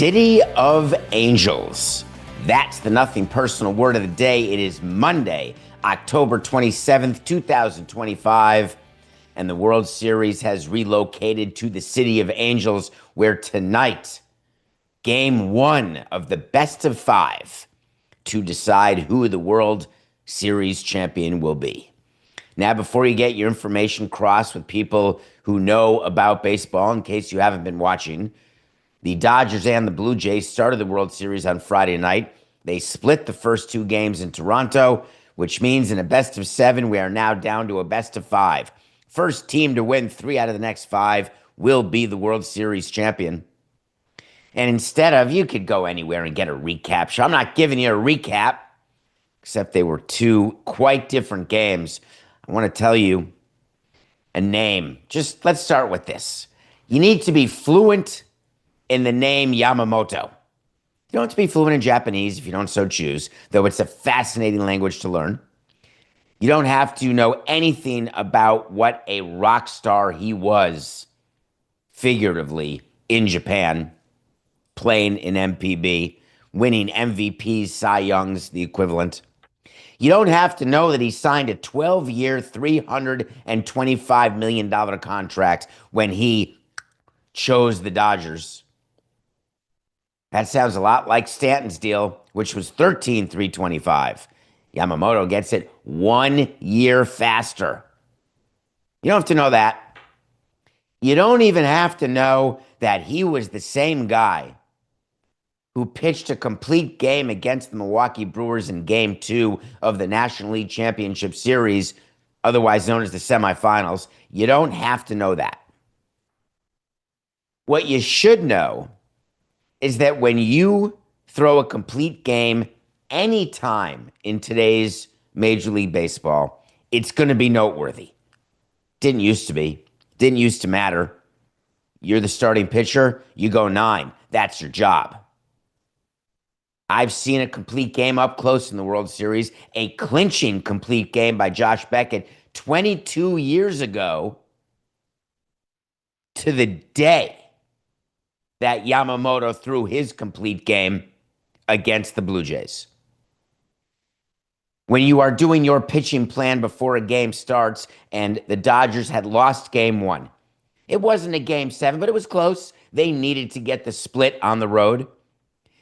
City of Angels. That's the nothing personal word of the day. It is Monday, October 27th, 2025, and the World Series has relocated to the City of Angels, where tonight, Game 1 of the best of 5 to decide who the World Series champion will be. Now, before you get your information crossed with people who know about baseball, in case you haven't been watching, the Dodgers and the Blue Jays started the World Series on Friday night. They split the first 2 games in Toronto, which means in a best of 7, we are now down to a best of 5. First team to win 3 out of the next 5 will be the World Series champion. And instead of, you could go anywhere and get a recap show. I'm not giving you a recap, except they were 2 quite different games. I want to tell you a name. Just let's start with this. You need to be fluent in the name Yamamoto. You don't have to be fluent in Japanese if you don't so choose, though it's a fascinating language to learn. You don't have to know anything about what a rock star he was, figuratively, in Japan, playing in MPB, winning MVPs, Cy Youngs, the equivalent. You don't have to know that he signed a 12-year, $325 million contract when he chose the Dodgers. That sounds a lot like Stanton's deal, which was $13,325. Yamamoto gets it 1 year faster. You don't have to know that. You don't even have to know that he was the same guy who pitched a complete game against the Milwaukee Brewers in Game 2 of the National League Championship Series, otherwise known as the semifinals. You don't have to know that. What you should know is that when you throw a complete game anytime in today's Major League Baseball, it's going to be noteworthy. Didn't used to be. Didn't used to matter. You're the starting pitcher, you go 9. That's your job. I've seen a complete game up close in the World Series, a clinching complete game by Josh Beckett 22 years ago to the day that Yamamoto threw his complete game against the Blue Jays. When you are doing your pitching plan before a game starts, and the Dodgers had lost Game 1. It wasn't a Game 7, but it was close. They needed to get the split on the road.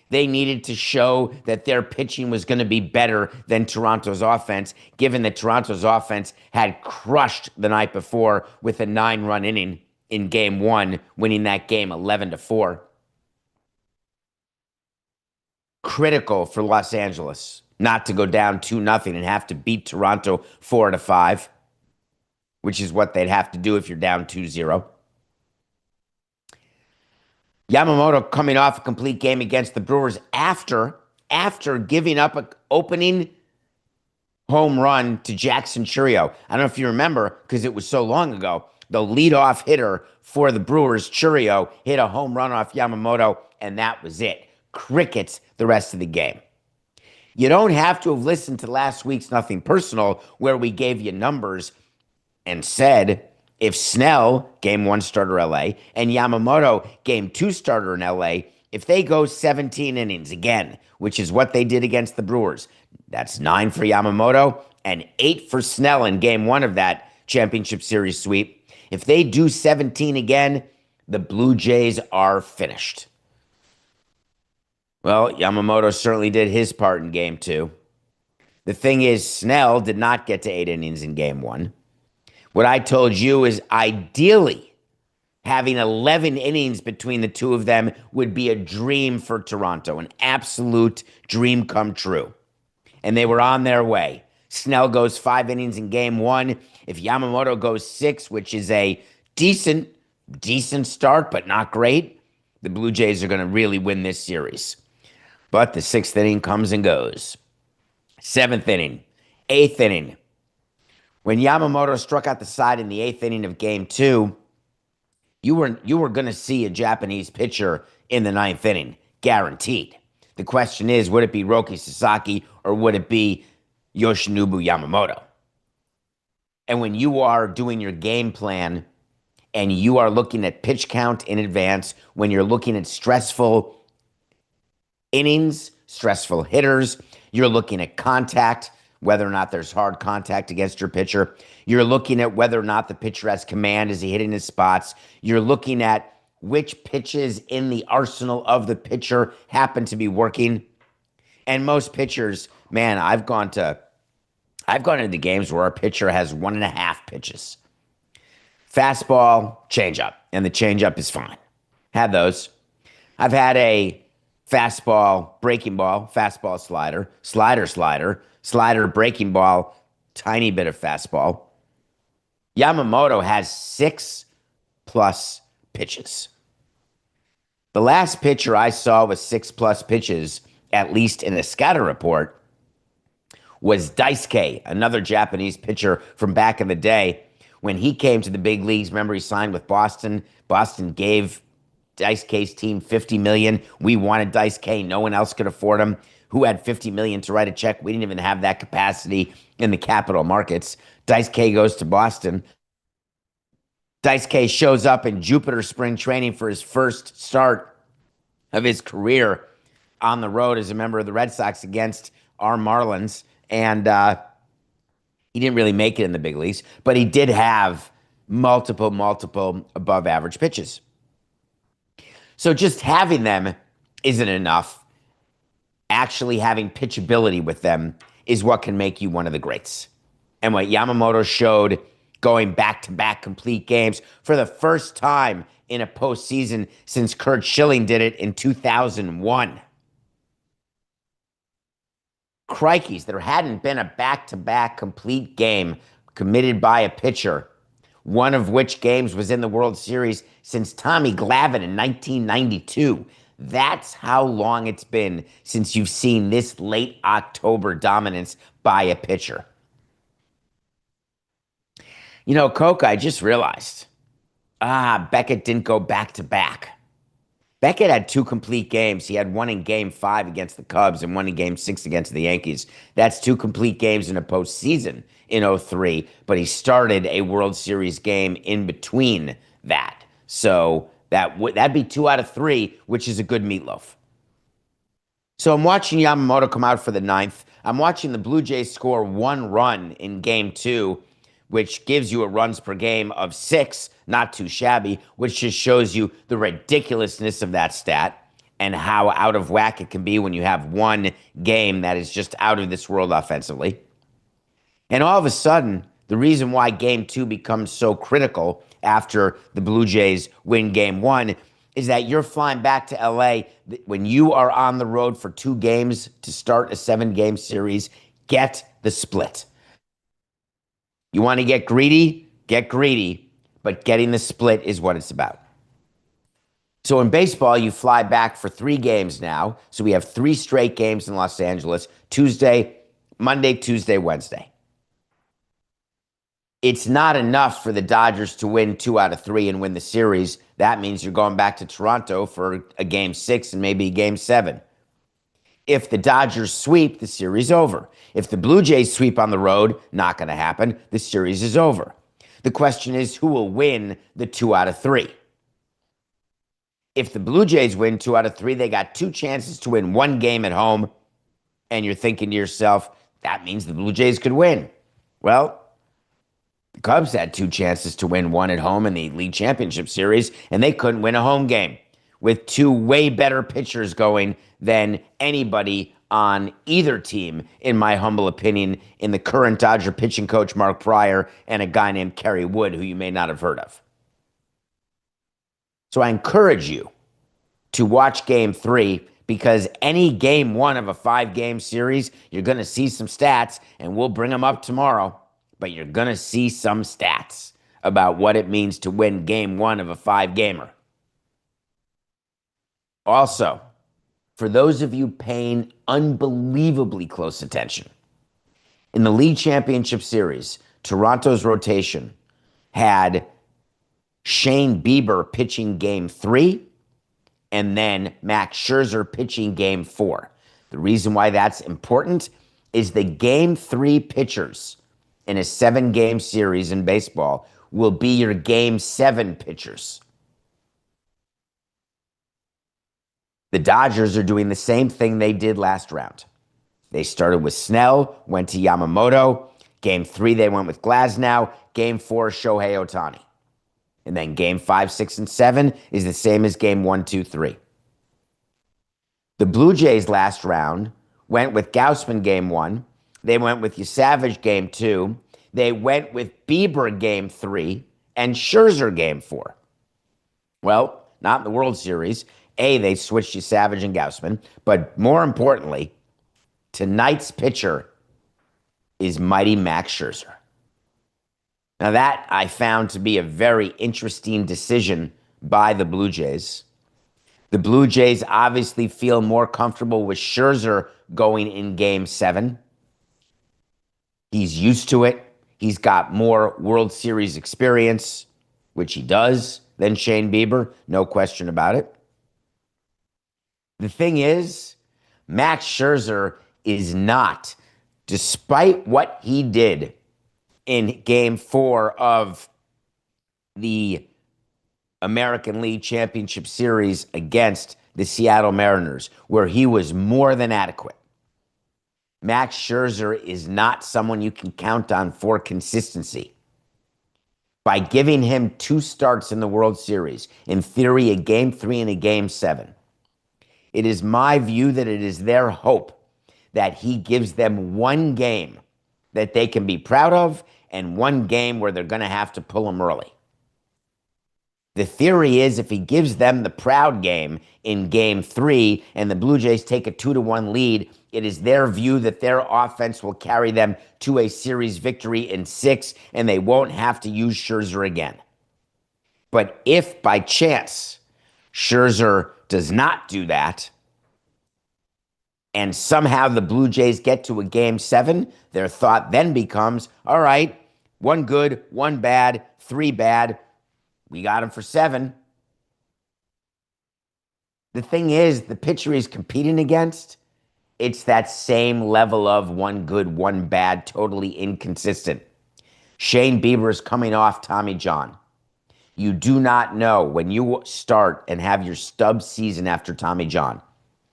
They needed to show that their pitching was going to be better than Toronto's offense, given that Toronto's offense had crushed the night before with a 9-run inning in Game 1, winning that game 11-4. Critical for Los Angeles not to go down 2-0 and have to beat Toronto 4-5, which is what they'd have to do if you're down 2-0. Yamamoto coming off a complete game against the Brewers after giving up an opening home run to Jackson Chourio. I don't know if you remember, because it was so long ago. The leadoff hitter for the Brewers, Chourio, hit a home run off Yamamoto, and that was it. Crickets the rest of the game. You don't have to have listened to last week's Nothing Personal, where we gave you numbers and said if Snell, Game 1 starter LA, and Yamamoto, Game 2 starter in LA, if they go 17 innings again, which is what they did against the Brewers, that's 9 for Yamamoto and 8 for Snell in Game 1 of that championship series sweep. If they do 17 again, the Blue Jays are finished. Well, Yamamoto certainly did his part in Game 2. The thing is, Snell did not get to 8 innings in Game 1. What I told you is ideally having 11 innings between the two of them would be a dream for Toronto, an absolute dream come true. And they were on their way. Snell goes 5 innings in Game 1. If Yamamoto goes 6, which is a decent start, but not great, the Blue Jays are going to really win this series. But the 6th inning comes and goes. 7th inning, 8th inning. When Yamamoto struck out the side in the 8th inning of Game 2, you were going to see a Japanese pitcher in the 9th inning, guaranteed. The question is, would it be Roki Sasaki or would it be Yoshinobu Yamamoto? And when you are doing your game plan and you are looking at pitch count in advance, when you're looking at stressful innings, stressful hitters. You're looking at contact, whether or not there's hard contact against your pitcher. You're looking at whether or not the pitcher has command. Is he hitting his spots? You're looking at which pitches in the arsenal of the pitcher happen to be working. And most pitchers, man, I've gone into games where our pitcher has 1.5 pitches. Fastball, changeup, and the changeup is fine. Had those. I've had a fastball, breaking ball, fastball, slider, slider, breaking ball, tiny bit of fastball. Yamamoto has 6+ pitches. The last pitcher I saw with 6+ pitches, at least in the scatter report, was Daisuke, another Japanese pitcher from back in the day. When he came to the big leagues, remember he signed with Boston. Boston gave Daisuke's team $50 million. We wanted Daisuke. No one else could afford him. Who had $50 million to write a check? We didn't even have that capacity in the capital markets. Daisuke goes to Boston. Daisuke shows up in Jupiter spring training for his first start of his career on the road as a member of the Red Sox against our Marlins. And he didn't really make it in the big leagues, but he did have multiple above average pitches. So just having them isn't enough. Actually having pitchability with them is what can make you one of the greats. And what Yamamoto showed going back-to-back complete games for the first time in a postseason since Curt Schilling did it in 2001. Crikeys, there hadn't been a back-to-back complete game committed by a pitcher, one of which games was in the World Series since Tommy Glavine in 1992. That's how long it's been since you've seen this late October dominance by a pitcher. You know, Coke, I just realized, Beckett didn't go back-to-back. Beckett had 2 complete games. He had one in Game 5 against the Cubs and one in Game 6 against the Yankees. That's 2 complete games in a postseason in 2003, but he started a World Series game in between that. So that'd be 2 out of 3, which is a good meatloaf. So I'm watching Yamamoto come out for the 9th. I'm watching the Blue Jays score 1 run in Game 2, which gives you a runs per game of 6, not too shabby, which just shows you the ridiculousness of that stat and how out of whack it can be when you have one game that is just out of this world offensively. And all of a sudden, the reason why Game 2 becomes so critical after the Blue Jays win Game 1 is that you're flying back to LA. When you are on the road for 2 games to start a 7-game series, get the split. You want to get greedy? Get greedy, but getting the split is what it's about. So in baseball, you fly back for 3 games now. So we have 3 straight games in Los Angeles, Monday, Tuesday, Wednesday. It's not enough for the Dodgers to win 2 out of 3 and win the series. That means you're going back to Toronto for a Game 6 and maybe a Game 7. If the Dodgers sweep, the series is over. If the Blue Jays sweep on the road, not going to happen. The series is over. The question is, who will win the 2 out of 3? If the Blue Jays win 2 out of 3, they got 2 chances to win 1 game at home. And you're thinking to yourself, that means the Blue Jays could win. Well, the Cubs had 2 chances to win 1 at home in the League Championship Series, and they couldn't win a home game with 2 way better pitchers going than anybody on either team, in my humble opinion, in the current Dodger pitching coach Mark Prior and a guy named Kerry Wood, who you may not have heard of. So I encourage you to watch Game 3, because any Game 1 of a 5-game series, you're going to see some stats, and we'll bring them up tomorrow, but you're going to see some stats about what it means to win Game 1 of a 5-gamer. Also, for those of you paying unbelievably close attention, in the League Championship Series, Toronto's rotation had Shane Bieber pitching Game 3 and then Max Scherzer pitching Game 4. The reason why that's important is the Game 3 pitchers in a 7-game series in baseball will be your Game 7 pitchers. The Dodgers are doing the same thing they did last round. They started with Snell, went to Yamamoto. Game 3, they went with Glasnow. Game 4, Shohei Ohtani. And then game 5, 6, and 7 is the same as game 1, 2, 3. The Blue Jays last round went with Gausman game 1. They went with Savage game 2. They went with Bieber game 3 and Scherzer game 4. Well, not in the World Series. They switched to Savage and Gausman. But more importantly, tonight's pitcher is mighty Max Scherzer. Now that I found to be a very interesting decision by the Blue Jays. The Blue Jays obviously feel more comfortable with Scherzer going in game 7. He's used to it. He's got more World Series experience, which he does, than Shane Bieber. No question about it. The thing is, Max Scherzer is not, despite what he did in game 4 of the American League Championship Series against the Seattle Mariners, where he was more than adequate. Max Scherzer is not someone you can count on for consistency. By giving him 2 starts in the World Series, in theory a game 3 and a game 7, it is my view that it is their hope that he gives them one game that they can be proud of and one game where they're going to have to pull him early. The theory is if he gives them the proud game in game 3 and the Blue Jays take a 2-1 lead, it is their view that their offense will carry them to a series victory in 6 and they won't have to use Scherzer again. But if by chance Scherzer does not do that, and somehow the Blue Jays get to a game 7, their thought then becomes, all right, 1 good, 1 bad, 3 bad. We got him for 7. The thing is, the pitcher he's competing against, it's that same level of 1 good, 1 bad, totally inconsistent. Shane Bieber is coming off Tommy John. You do not know when you start and have your stub season after Tommy John.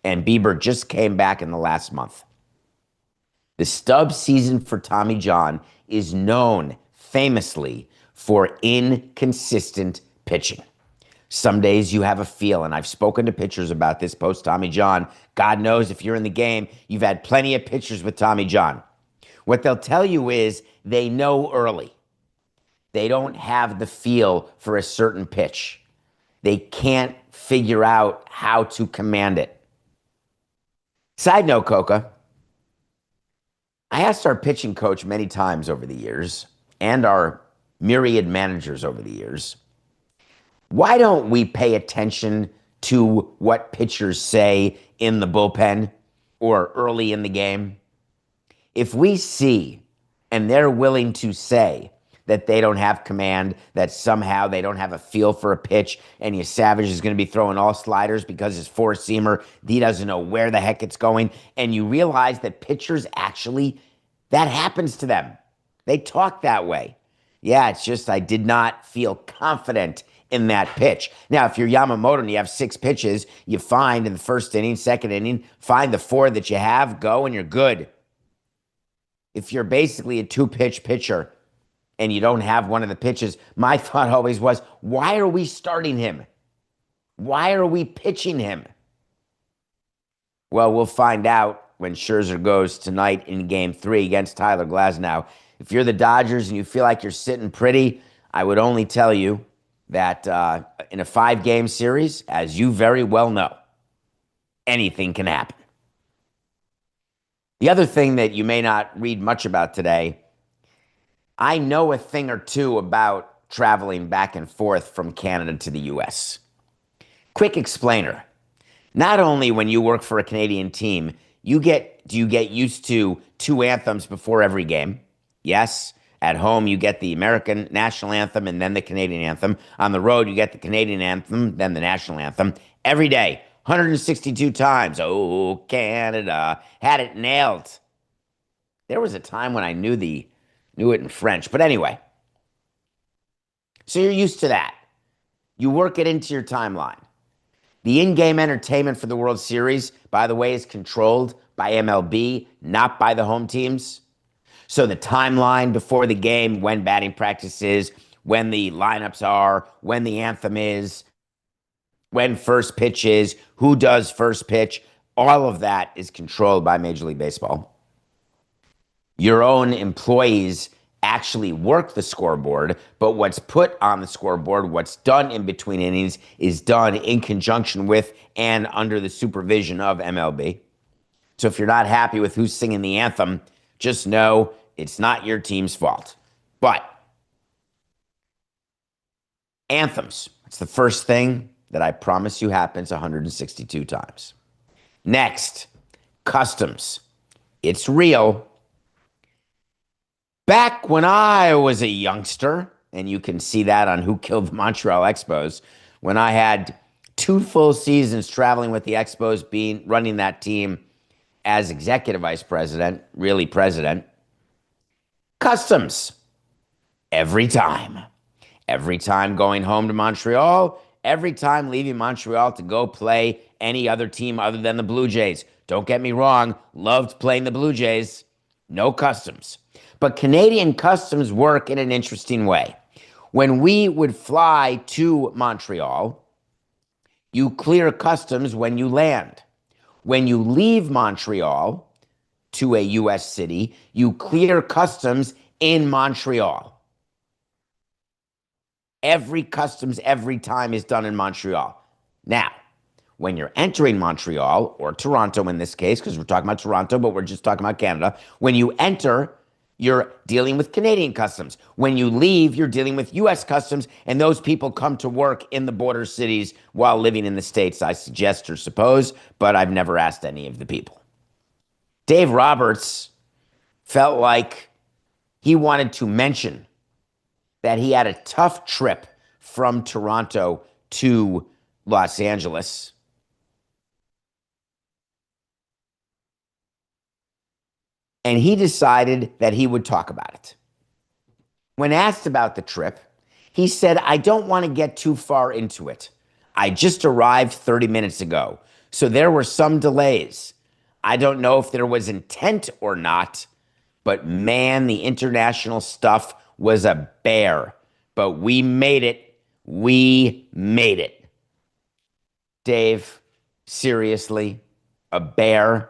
And Bieber just came back in the last month. The stub season for Tommy John is known famously for inconsistent pitching. Some days you have a feel, and I've spoken to pitchers about this post Tommy John. God knows if you're in the game, you've had plenty of pitchers with Tommy John. What they'll tell you is they know early. They don't have the feel for a certain pitch. They can't figure out how to command it. Side note, Coca, I asked our pitching coach many times over the years, and our myriad managers over the years, why don't we pay attention to what pitchers say in the bullpen or early in the game? If we see, and they're willing to say that they don't have command, that somehow they don't have a feel for a pitch, and your Savage is going to be throwing all sliders because his four-seamer, he doesn't know where the heck it's going, and you realize that pitchers actually, that happens to them. They talk that way. Yeah, it's just I did not feel confident in that pitch. Now, if you're Yamamoto and you have 6 pitches, you find in the first inning, second inning, find the 4 that you have, go, and you're good. If you're basically a 2-pitch pitcher and you don't have one of the pitches, my thought always was, why are we starting him? Why are we pitching him? Well, we'll find out when Scherzer goes tonight in game 3 against Tyler Glasnow. If you're the Dodgers and you feel like you're sitting pretty, I would only tell you that in a 5-game series, as you very well know, anything can happen. The other thing that you may not read much about today, I know a thing or two about traveling back and forth from Canada to the U.S. Quick explainer. Not only when you work for a Canadian team, do you get used to 2 anthems before every game? Yes. At home, you get the American national anthem and then the Canadian anthem. On the road, you get the Canadian anthem, then the national anthem. Every day, 162 times. Oh, Canada. Had it nailed. There was a time when I knew it in French. But anyway, so you're used to that. You work it into your timeline. The in-game entertainment for the World Series, by the way, is controlled by MLB, not by the home teams. So the timeline before the game, when batting practice is, when the lineups are, when the anthem is, when first pitch is, who does first pitch, all of that is controlled by Major League Baseball. Your own employees actually work the scoreboard, but what's put on the scoreboard, what's done in between innings, is done in conjunction with and under the supervision of MLB. So if you're not happy with who's singing the anthem, just know it's not your team's fault. But anthems, it's the first thing that I promise you happens 162 times. Next, customs. It's real. Back when I was a youngster, and you can see that on Who Killed the Montreal Expos, when I had 2 full seasons traveling with the Expos, running that team as executive vice president, really president, customs. Every time going home to Montreal, every time leaving Montreal to go play any other team other than the Blue Jays. Don't get me wrong, loved playing the Blue Jays. No customs. But Canadian customs work in an interesting way. When we would fly to Montreal, you clear customs when you land. When you leave Montreal to a U.S. city, you clear customs in Montreal. Every customs every time is done in Montreal. Now, when you're entering Montreal, or Toronto in this case, because we're talking about Toronto, but we're just talking about Canada, when you enter, you're dealing with Canadian customs. When you leave, you're dealing with U.S. customs, and those people come to work in the border cities while living in the States, I suggest or suppose, but I've never asked any of the people. Dave Roberts felt like he wanted to mention that he had a tough trip from Toronto to Los Angeles. And he decided that he would talk about it. When asked about the trip, he said, I don't want to get too far into it. I just arrived 30 minutes ago, so there were some delays. I don't know if there was intent or not, but man, the international stuff was a bear. But we made it. We made it. Dave, seriously, a bear?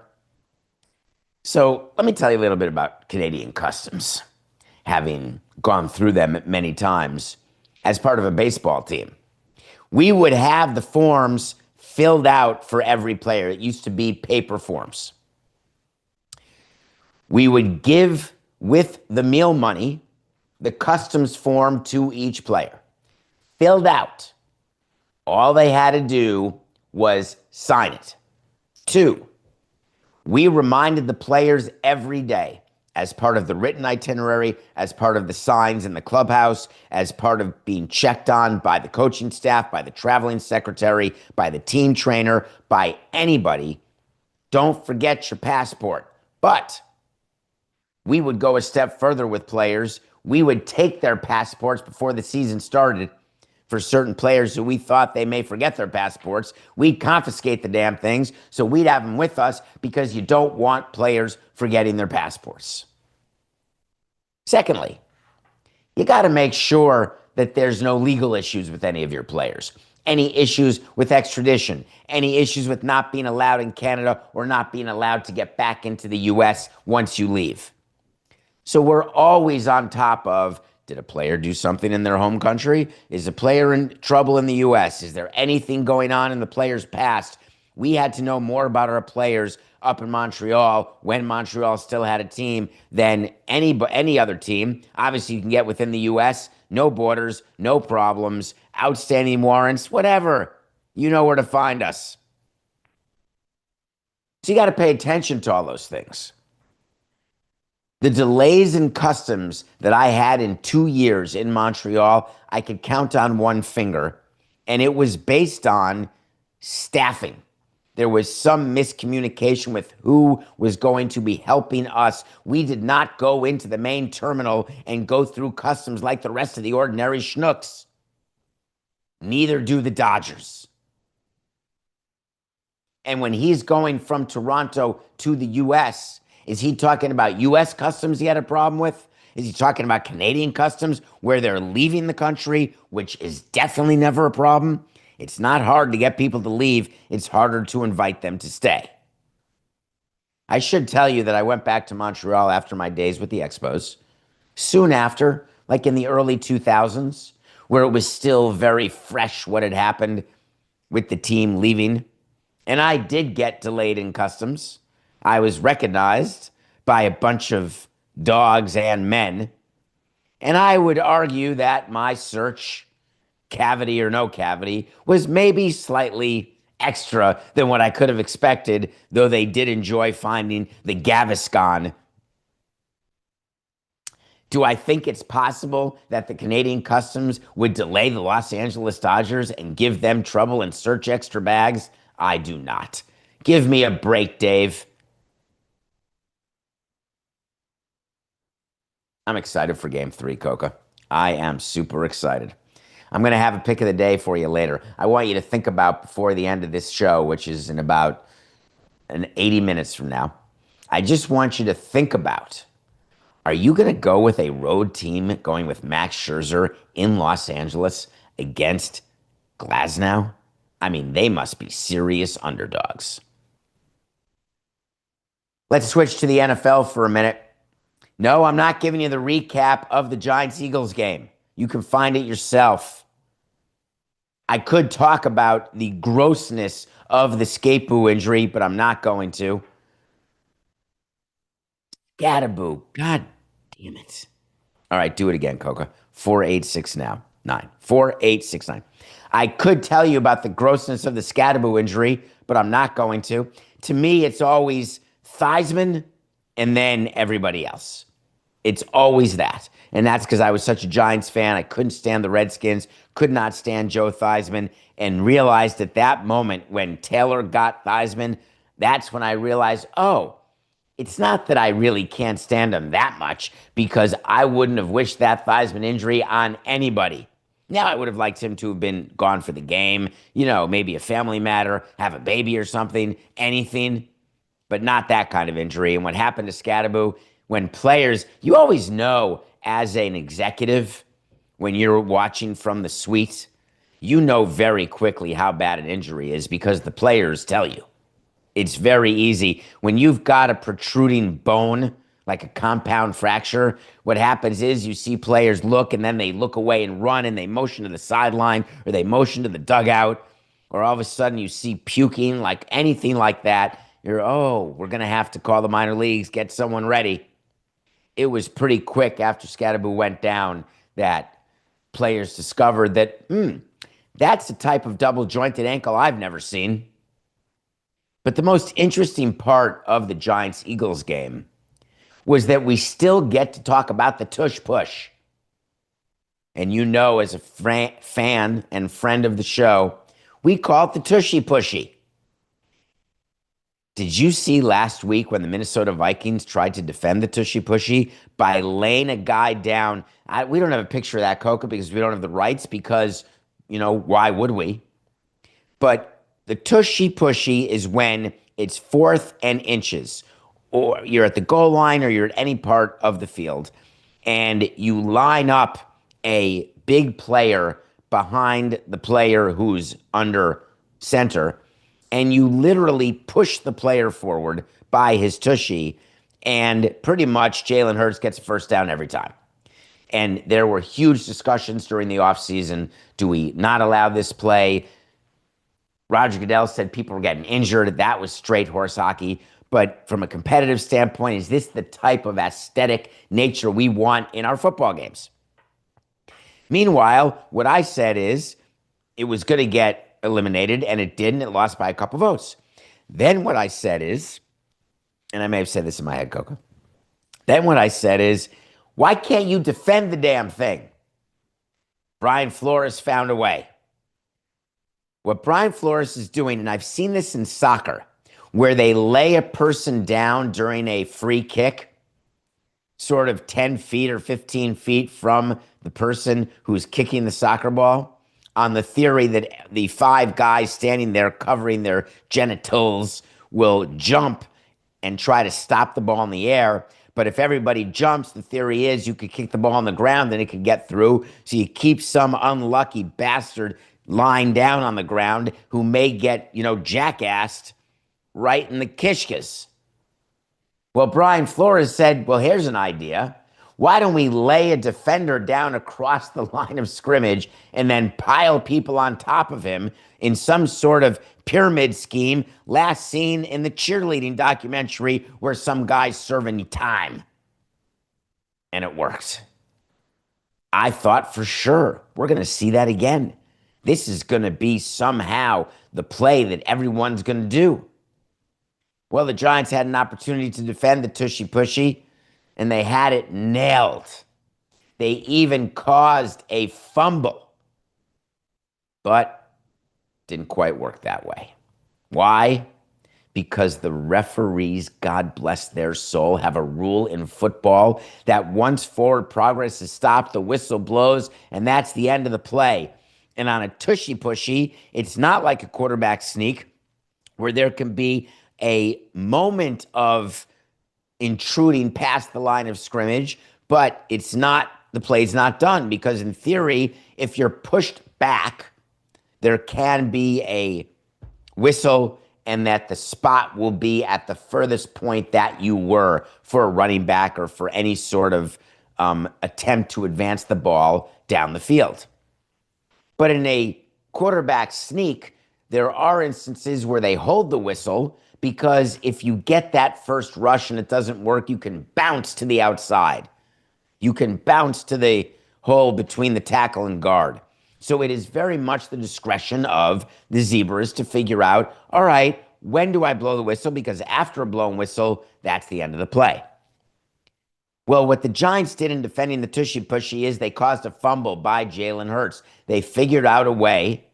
So let me tell you a little bit about Canadian customs, having gone through them many times as part of a baseball team. We would have the forms filled out for every player. It used to be paper forms. We would give, with the meal money, the customs form to each player, filled out. All they had to do was sign it. 2, we reminded the players every day, as part of the written itinerary, as part of the signs in the clubhouse, as part of being checked on by the coaching staff, by the traveling secretary, by the team trainer, by anybody, don't forget your passport. But we would go a step further with players. We would take their passports before the season started. For certain players who we thought they may forget their passports, we'd confiscate the damn things, so we'd have them with us because you don't want players forgetting their passports. Secondly, you got to make sure that there's no legal issues with any of your players. Any issues with extradition, any issues with not being allowed in Canada or not being allowed to get back into the U.S. once you leave. So we're always on top of, did a player do something in their home country? Is a player in trouble in the U.S.? Is there anything going on in the player's past? We had to know more about our players up in Montreal when Montreal still had a team than any other team. Obviously, you can get within the U.S., no borders, no problems, outstanding warrants, whatever. You know where to find us. So you got to pay attention to all those things. The delays in customs that I had in 2 years in Montreal, I could count on one finger, and it was based on staffing. There was some miscommunication with who was going to be helping us. We did not go into the main terminal and go through customs like the rest of the ordinary schnooks. Neither do the Dodgers. And when he's going from Toronto to the US, is he talking about US customs he had a problem with? Is he talking about Canadian customs where they're leaving the country, which is definitely never a problem? It's not hard to get people to leave, it's harder to invite them to stay. I should tell you that I went back to Montreal after my days with the Expos, soon after, like in the early 2000s, where it was still very fresh what had happened with the team leaving. And I did get delayed in customs. I was recognized by a bunch of dogs and men. And I would argue that my search, cavity or no cavity, was maybe slightly extra than what I could have expected, though they did enjoy finding the Gaviscon. Do I think it's possible that the Canadian Customs would delay the Los Angeles Dodgers and give them trouble and search extra bags? I do not. Give me a break, Dave. I'm excited for Game 3, Coca. I am super excited. I'm going to have a pick of the day for you later. I want you to think about before the end of this show, which is in about 80 minutes from now. I just want you to think about, are you going to go with a road team going with Max Scherzer in Los Angeles against Glasnow? I mean, they must be serious underdogs. Let's switch to the NFL for a minute. No, I'm not giving you the recap of the Giants-Eagles game. You can find it yourself. I could talk about the grossness of the Scapoo injury, but I'm not going to. Scatterboo. God damn it. All right, do it again, Coca. 486 now. 9. 4869. I could tell you about the grossness of the Scatterboo injury, but I'm not going to. To me, it's always Theismann and then everybody else. It's always that. And that's because I was such a Giants fan. I couldn't stand the Redskins, could not stand Joe Theismann, and realized at that moment when Taylor got Theismann, that's when I realized, oh, it's not that I really can't stand him that much, because I wouldn't have wished that Theismann injury on anybody. Now, I would have liked him to have been gone for the game, maybe a family matter, have a baby or something, anything, but not that kind of injury. And what happened to Scatterboo, when players, you always know as an executive, when you're watching from the suite, you know very quickly how bad an injury is because the players tell you. It's very easy. When you've got a protruding bone, like a compound fracture, what happens is you see players look and then they look away and run and they motion to the sideline or they motion to the dugout, or all of a sudden you see puking, like anything like that. We're going to have to call the minor leagues, get someone ready. It was pretty quick after Scatterboo went down that players discovered that, that's the type of double jointed ankle I've never seen. But the most interesting part of the Giants-Eagles game was that we still get to talk about the Tush Push. And as a fan and friend of the show, we call it the Tushy Pushy. Did you see last week when the Minnesota Vikings tried to defend the Tushy Pushy by laying a guy down? We don't have a picture of that, Coca, because we don't have the rights because, why would we? But the Tushy Pushy is when it's 4th and inches, or you're at the goal line or you're at any part of the field, and you line up a big player behind the player who's under center, and you literally push the player forward by his tushy, and pretty much Jalen Hurts gets a first down every time. And there were huge discussions during the offseason. Do we not allow this play? Roger Goodell said people were getting injured. That was straight horse hockey. But from a competitive standpoint, is this the type of aesthetic nature we want in our football games? Meanwhile, what I said is it was going to get eliminated, and it didn't. It lost by a couple votes. Then what I said is, and I may have said this in my head, Coca. Then what I said is, why can't you defend the damn thing? Brian Flores found a way. What Brian Flores is doing, and I've seen this in soccer, where they lay a person down during a free kick, sort of 10 feet or 15 feet from the person who's kicking the soccer ball. on the theory that the five guys standing there covering their genitals will jump and try to stop the ball in the air. But if everybody jumps, the theory is you could kick the ball on the ground and it could get through. So you keep some unlucky bastard lying down on the ground who may get, jackassed right in the kishkas. Well, Brian Flores said, well, here's an idea. Why don't we lay a defender down across the line of scrimmage and then pile people on top of him in some sort of pyramid scheme, last seen in the cheerleading documentary where some guy's serving time? And it worked. I thought for sure we're going to see that again. This is going to be somehow the play that everyone's going to do. Well, the Giants had an opportunity to defend the Tushy Pushy, and they had it nailed. They even caused a fumble, but didn't quite work that way. Why? Because the referees, God bless their soul, have a rule in football that once forward progress is stopped, the whistle blows, and that's the end of the play. And on a Tushy Pushy, it's not like a quarterback sneak where there can be a moment of intruding past the line of scrimmage, but the play's not done, because in theory, if you're pushed back, there can be a whistle and that the spot will be at the furthest point that you were for a running back or for any sort of attempt to advance the ball down the field. But in a quarterback sneak, there are instances where they hold the whistle, because if you get that first rush and it doesn't work, you can bounce to the outside. You can bounce to the hole between the tackle and guard. So it is very much the discretion of the Zebras to figure out, all right, when do I blow the whistle? Because after a blown whistle, that's the end of the play. Well, what the Giants did in defending the Tushy Pushy is they caused a fumble by Jalen Hurts. They figured out a way,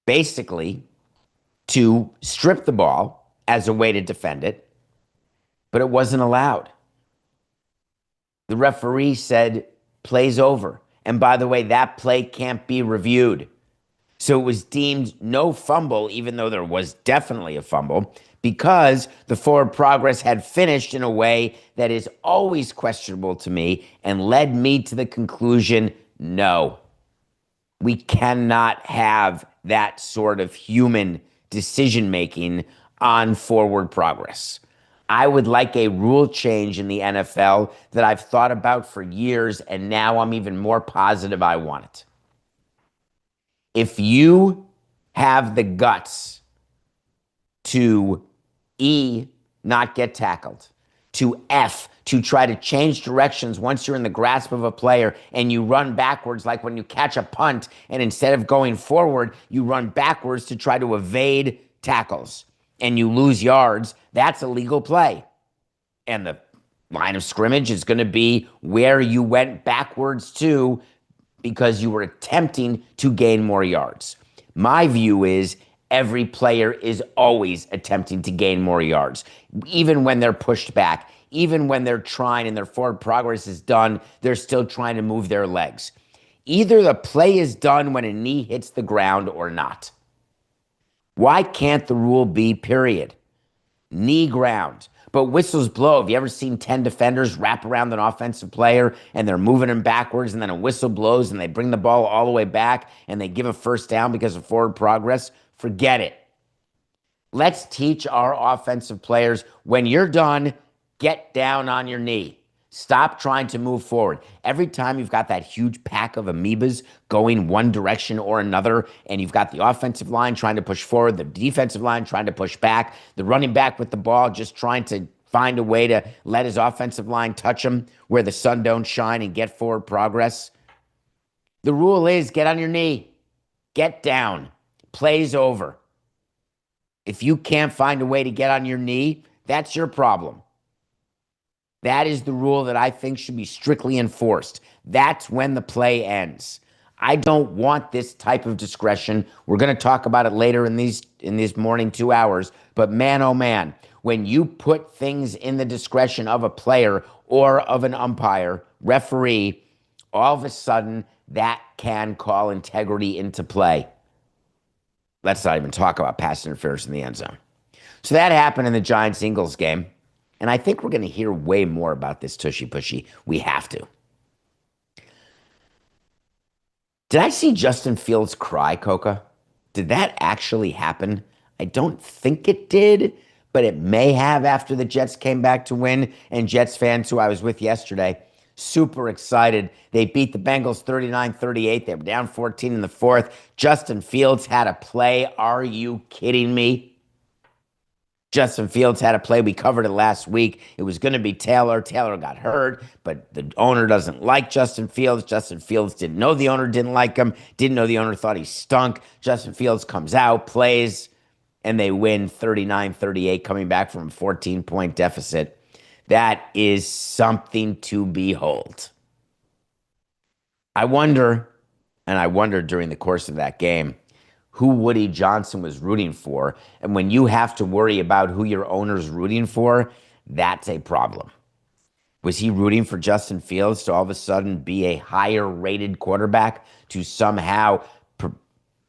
basically, to strip the ball as a way to defend it, but it wasn't allowed. The referee said, play's over. And by the way, that play can't be reviewed. So it was deemed no fumble, even though there was definitely a fumble, because the forward progress had finished in a way that is always questionable to me and led me to the conclusion, no, we cannot have that sort of human decision-making on forward progress. I would like a rule change in the NFL that I've thought about for years, and now I'm even more positive I want it. If you have the guts to E, not get tackled, to F, to try to change directions once you're in the grasp of a player and you run backwards, like when you catch a punt and instead of going forward, you run backwards to try to evade tackles and you lose yards, that's a legal play. And the line of scrimmage is going to be where you went backwards to because you were attempting to gain more yards. My view is every player is always attempting to gain more yards, even when they're pushed back. Even when they're trying and their forward progress is done, they're still trying to move their legs. Either the play is done when a knee hits the ground or not. Why can't the rule be period? Knee ground. But whistles blow. Have you ever seen 10 defenders wrap around an offensive player and they're moving him backwards and then a whistle blows and they bring the ball all the way back and they give a first down because of forward progress? Forget it. Let's teach our offensive players, when you're done, get down on your knee. Stop trying to move forward. Every time you've got that huge pack of amoebas going one direction or another, and you've got the offensive line trying to push forward, the defensive line trying to push back, the running back with the ball just trying to find a way to let his offensive line touch him where the sun don't shine and get forward progress. The rule is get on your knee. Get down. Play's over. If you can't find a way to get on your knee, that's your problem. That is the rule that I think should be strictly enforced. That's when the play ends. I don't want this type of discretion. We're going to talk about it later in these morning 2 hours. But man, oh man, when you put things in the discretion of a player or of an umpire, referee, all of a sudden that can call integrity into play. Let's not even talk about pass interference in the end zone. So that happened in the Giants-Eagles game. And I think we're going to hear way more about this Tushy Pushy. We have to. Did I see Justin Fields cry, Coca? Did that actually happen? I don't think it did, but it may have after the Jets came back to win. And Jets fans who I was with yesterday, super excited. They beat the Bengals 39-38. They were down 14 in the fourth. Justin Fields had a play. Are you kidding me? Justin Fields had a play. We covered it last week. It was going to be Taylor. Taylor got hurt, but the owner doesn't like Justin Fields. Justin Fields didn't know the owner didn't like him. Didn't know the owner thought he stunk. Justin Fields comes out, plays, and they win 39-38, coming back from a 14-point deficit. That is something to behold. I wonder, and I wondered during the course of that game, who Woody Johnson was rooting for. And when you have to worry about who your owner's rooting for, that's a problem. Was he rooting for Justin Fields to all of a sudden be a higher rated quarterback, to somehow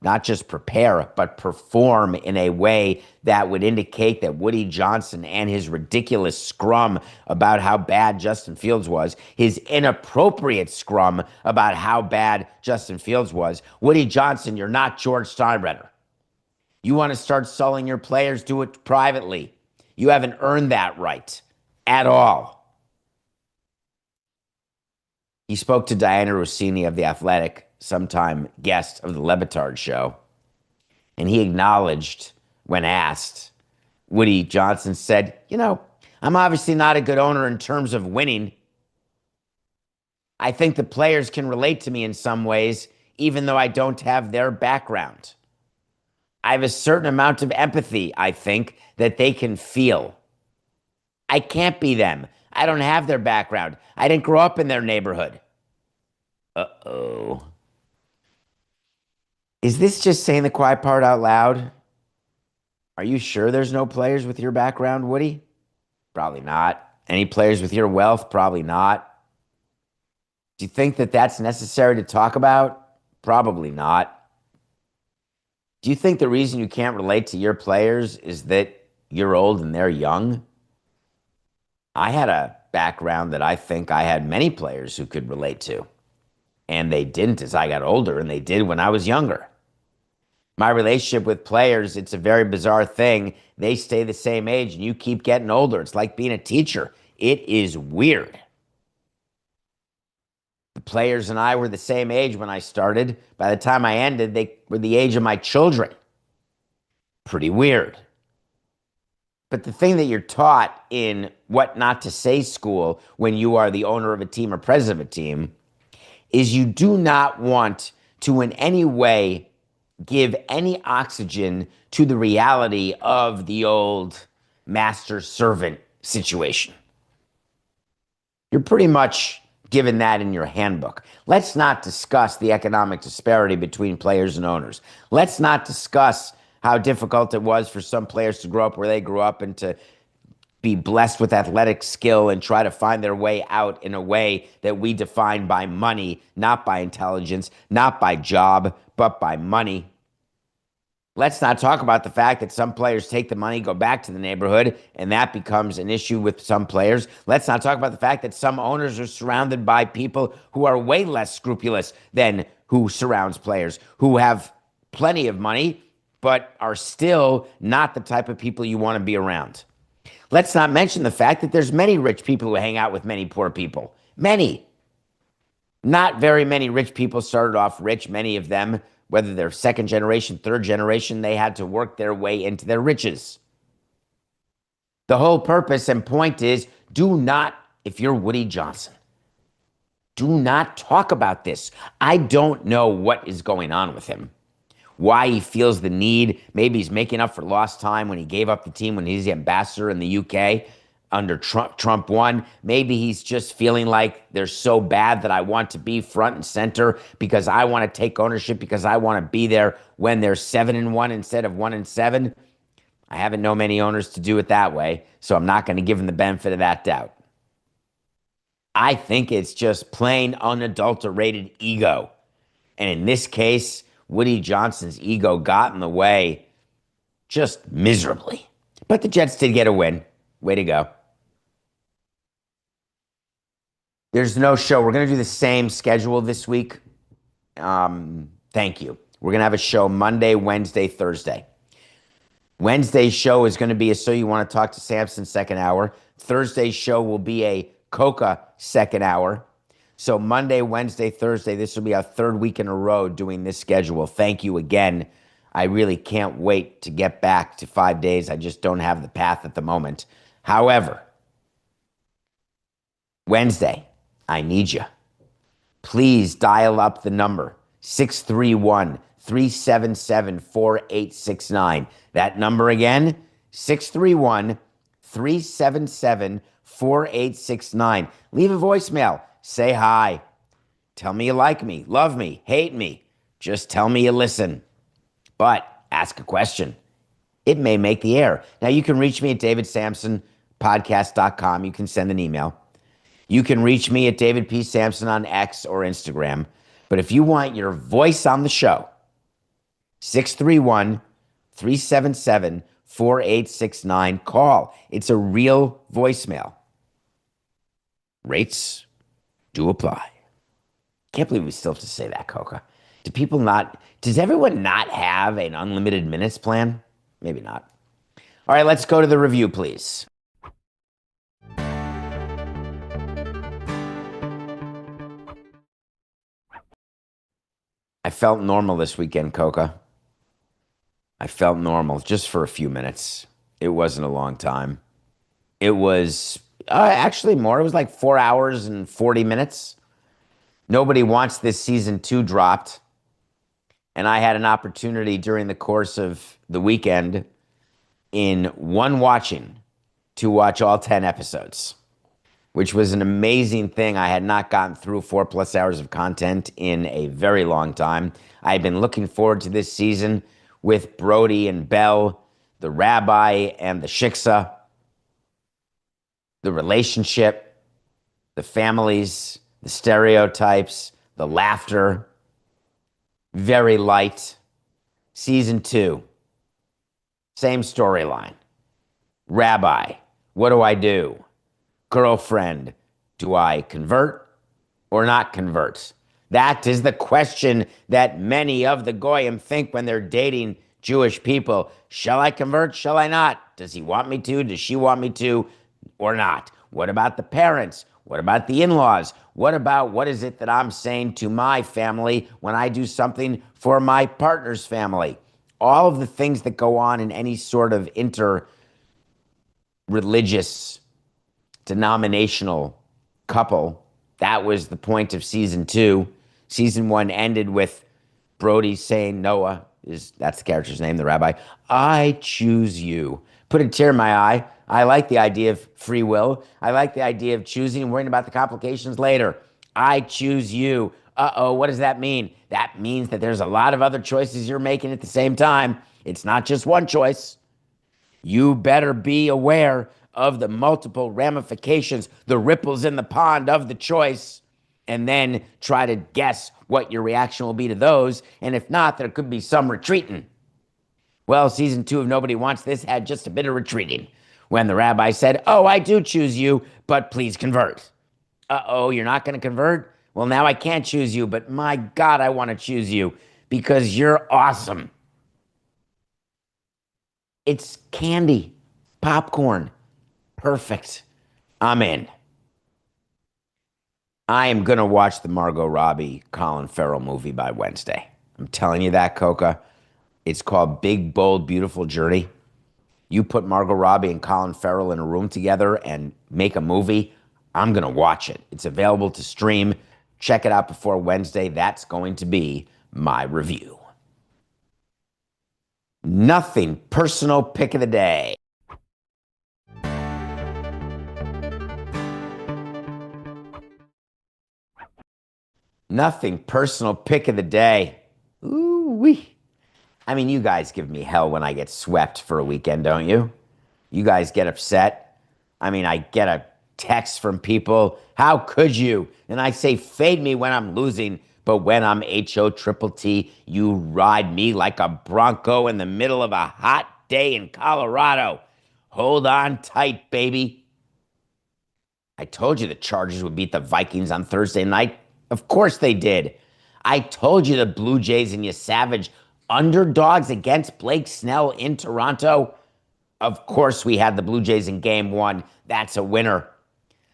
not just prepare, but perform in a way that would indicate that Woody Johnson and his ridiculous scrum about how bad Justin Fields was, his inappropriate scrum about how bad Justin Fields was? Woody Johnson, you're not George Steinbrenner. You want to start sullying your players, do it privately. You haven't earned that right at all. He spoke to Diana Rossini of The Athletic, sometime guest of the Le Batard show, and he acknowledged when asked, Woody Johnson said, I'm obviously not a good owner in terms of winning. I think the players can relate to me in some ways, even though I don't have their background. I have a certain amount of empathy, I think, that they can feel. I can't be them. I don't have their background. I didn't grow up in their neighborhood. Uh-oh. Is this just saying the quiet part out loud? Are you sure there's no players with your background, Woody? Probably not. Any players with your wealth? Probably not. Do you think that that's necessary to talk about? Probably not. Do you think the reason you can't relate to your players is that you're old and they're young? I had a background that I think I had many players who could relate to. And they didn't as I got older, and they did when I was younger. My relationship with players, it's a very bizarre thing. They stay the same age, and you keep getting older. It's like being a teacher. It is weird. The players and I were the same age when I started. By the time I ended, they were the age of my children. Pretty weird. But the thing that you're taught in what not to say school when you are the owner of a team or president of a team is you do not want to in any way give any oxygen to the reality of the old master-servant situation. You're pretty much given that in your handbook. Let's not discuss the economic disparity between players and owners. Let's not discuss how difficult it was for some players to grow up where they grew up and to be blessed with athletic skill and try to find their way out in a way that we define by money, not by intelligence, not by job, but by money. Let's not talk about the fact that some players take the money, go back to the neighborhood, and that becomes an issue with some players. Let's not talk about the fact that some owners are surrounded by people who are way less scrupulous than who surrounds players, who have plenty of money, but are still not the type of people you want to be around. Let's not mention the fact that there's many rich people who hang out with many poor people. Many. Not very many rich people started off rich. Many of them, whether they're second generation, third generation, they had to work their way into their riches. The whole purpose and point is, do not, if you're Woody Johnson, do not talk about this. I don't know what is going on with him. Why he feels the need. Maybe he's making up for lost time when he gave up the team when he's the ambassador in the UK under Trump won. Maybe he's just feeling like they're so bad that I want to be front and center because I want to take ownership, because I want to be there when they're 7-1 instead of 1-7. I haven't known many owners to do it that way, so I'm not going to give him the benefit of that doubt. I think it's just plain unadulterated ego. And in this case, Woody Johnson's ego got in the way just miserably. But the Jets did get a win. Way to go. There's no show. We're going to do the same schedule this week. Thank you. We're going to have a show Monday, Wednesday, Thursday. Wednesday's show is going to be a So You Want to Talk to Samson second hour. Thursday's show will be a Coca second hour. So Monday, Wednesday, Thursday, this will be our third week in a row doing this schedule. Thank you again. I really can't wait to get back to 5 days. I just don't have the path at the moment. However, Wednesday, I need you. Please dial up the number 631-377-4869. That number again, 631-377-4869. Leave a voicemail. Say hi. Tell me you like me, love me, hate me. Just tell me you listen. But ask a question. It may make the air. Now, you can reach me at davidsamsonpodcast.com. You can send an email. You can reach me at David P. Samson on X or Instagram. But if you want your voice on the show, 631-377-4869. Call. It's a real voicemail. Rates do apply. Can't believe we still have to say that, Coca. Does everyone not have an unlimited minutes plan? Maybe not. All right, let's go to the review, please. I felt normal this weekend, Coca. I felt normal just for a few minutes. It wasn't a long time. It was actually more. It was like 4 hours and 40 minutes. Nobody Wants This Season 2 dropped. And I had an opportunity during the course of the weekend in one watching to watch all 10 episodes, which was an amazing thing. I had not gotten through 4+ hours of content in a very long time. I had been looking forward to this season with Brody and Bell, the rabbi and the shiksa, the relationship, the families, the stereotypes, the laughter. Very light. Season 2. Same storyline. Rabbi, what do I do? Girlfriend, do I convert or not convert? That is the question that many of the Goyim think when they're dating Jewish people. Shall I convert? Shall I not? Does he want me to? Does she want me to? Or not? What about the parents? What about the in-laws? What is it that I'm saying to my family when I do something for my partner's family? All of the things that go on in any sort of inter-religious, denominational couple. That was the point of season 2. Season 1 ended with Brody saying, Noah, that's the character's name, the rabbi, I choose you. Put a tear in my eye. I like the idea of free will. I like the idea of choosing and worrying about the complications later. I choose you. Uh-oh, what does that mean? That means that there's a lot of other choices you're making at the same time. It's not just one choice. You better be aware of the multiple ramifications, the ripples in the pond of the choice, and then try to guess what your reaction will be to those. And if not, there could be some retreating. Well, season 2 of Nobody Wants This had just a bit of retreating when the rabbi said, oh, I do choose you, but please convert. Uh-oh, you're not going to convert? Well, now I can't choose you, but my God, I want to choose you because you're awesome. It's candy, popcorn, perfect. I'm in. I am going to watch the Margot Robbie, Colin Farrell movie by Wednesday. I'm telling you that, Coca. It's called Big, Bold, Beautiful Journey. You put Margot Robbie and Colin Farrell in a room together and make a movie, I'm going to watch it. It's available to stream. Check it out before Wednesday. That's going to be my review. Nothing personal pick of the day. Nothing personal pick of the day. Ooh-wee. I mean, you guys give me hell when I get swept for a weekend, don't you? You guys get upset. I mean, I get a texts from people. How could you? And I say, fade me when I'm losing, but when I'm HOTTT, you ride me like a Bronco in the middle of a hot day in Colorado. Hold on tight, baby. I told you the Chargers would beat the Vikings on Thursday night. Of course they did. I told you the Blue Jays and you savage underdogs against Blake Snell in Toronto. Of course we had the Blue Jays in game one. That's a winner.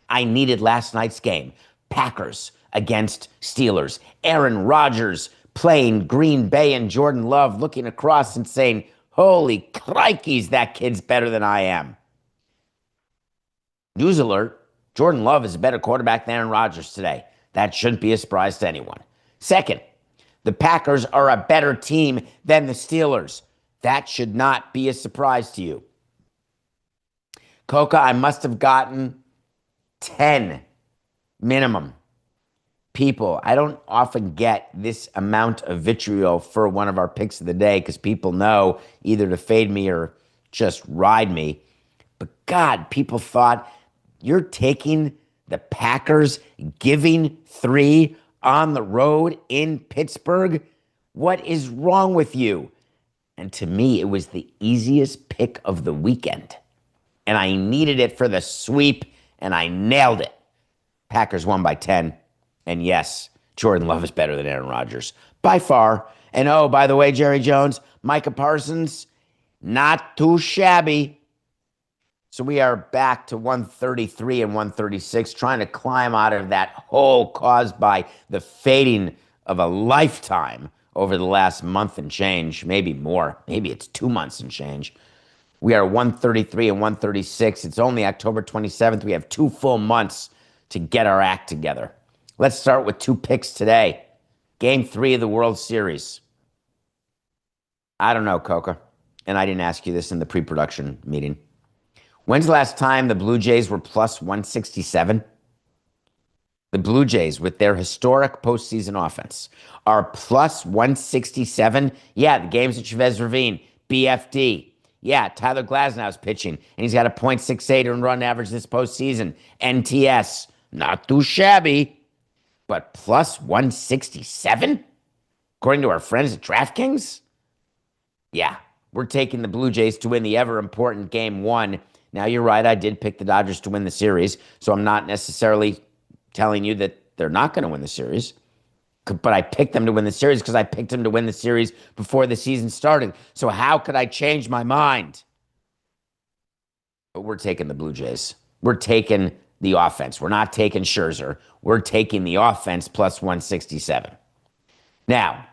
I needed last night's game. Packers against Steelers. Aaron Rodgers playing Green Bay and Jordan Love looking across and saying, holy crikeys, that kid's better than I am. News alert, Jordan Love is a better quarterback than Aaron Rodgers today. That shouldn't be a surprise to anyone. Second, the Packers are a better team than the Steelers. That should not be a surprise to you. Coca, I must have gotten 10 minimum people. I don't often get this amount of vitriol for one of our picks of the day because people know either to fade me or just ride me. But God, people thought you're taking the Packers, giving 3 on the road in Pittsburgh. What is wrong with you? And to me, it was the easiest pick of the weekend. And I needed it for the sweep, and I nailed it. Packers won by 10. And yes, Jordan Love is better than Aaron Rodgers. By far. And oh, by the way, Jerry Jones, Micah Parsons, not too shabby. So we are back to 133 and 136, trying to climb out of that hole caused by the fading of a lifetime over the last month and change, maybe more. Maybe it's 2 months and change. We are 133 and 136. It's only October 27th. We have 2 full months to get our act together. Let's start with 2 picks today. Game 3 of the World Series. I don't know, Coca, and I didn't ask you this in the pre-production meeting. When's the last time the Blue Jays were plus 167? The Blue Jays, with their historic postseason offense, are plus 167. Yeah, the games at Chavez Ravine, BFD. Yeah, Tyler Glasnow's pitching, and he's got a .68 earned run average this postseason. NTS, not too shabby, but plus 167? According to our friends at DraftKings? Yeah, we're taking the Blue Jays to win the ever-important Game 1. Now, you're right, I did pick the Dodgers to win the series, so I'm not necessarily telling you that they're not going to win the series. But I picked them to win the series because I picked them to win the series before the season started. So how could I change my mind? But we're taking the Blue Jays. We're taking the offense. We're not taking Scherzer. We're taking the offense plus 167. Now,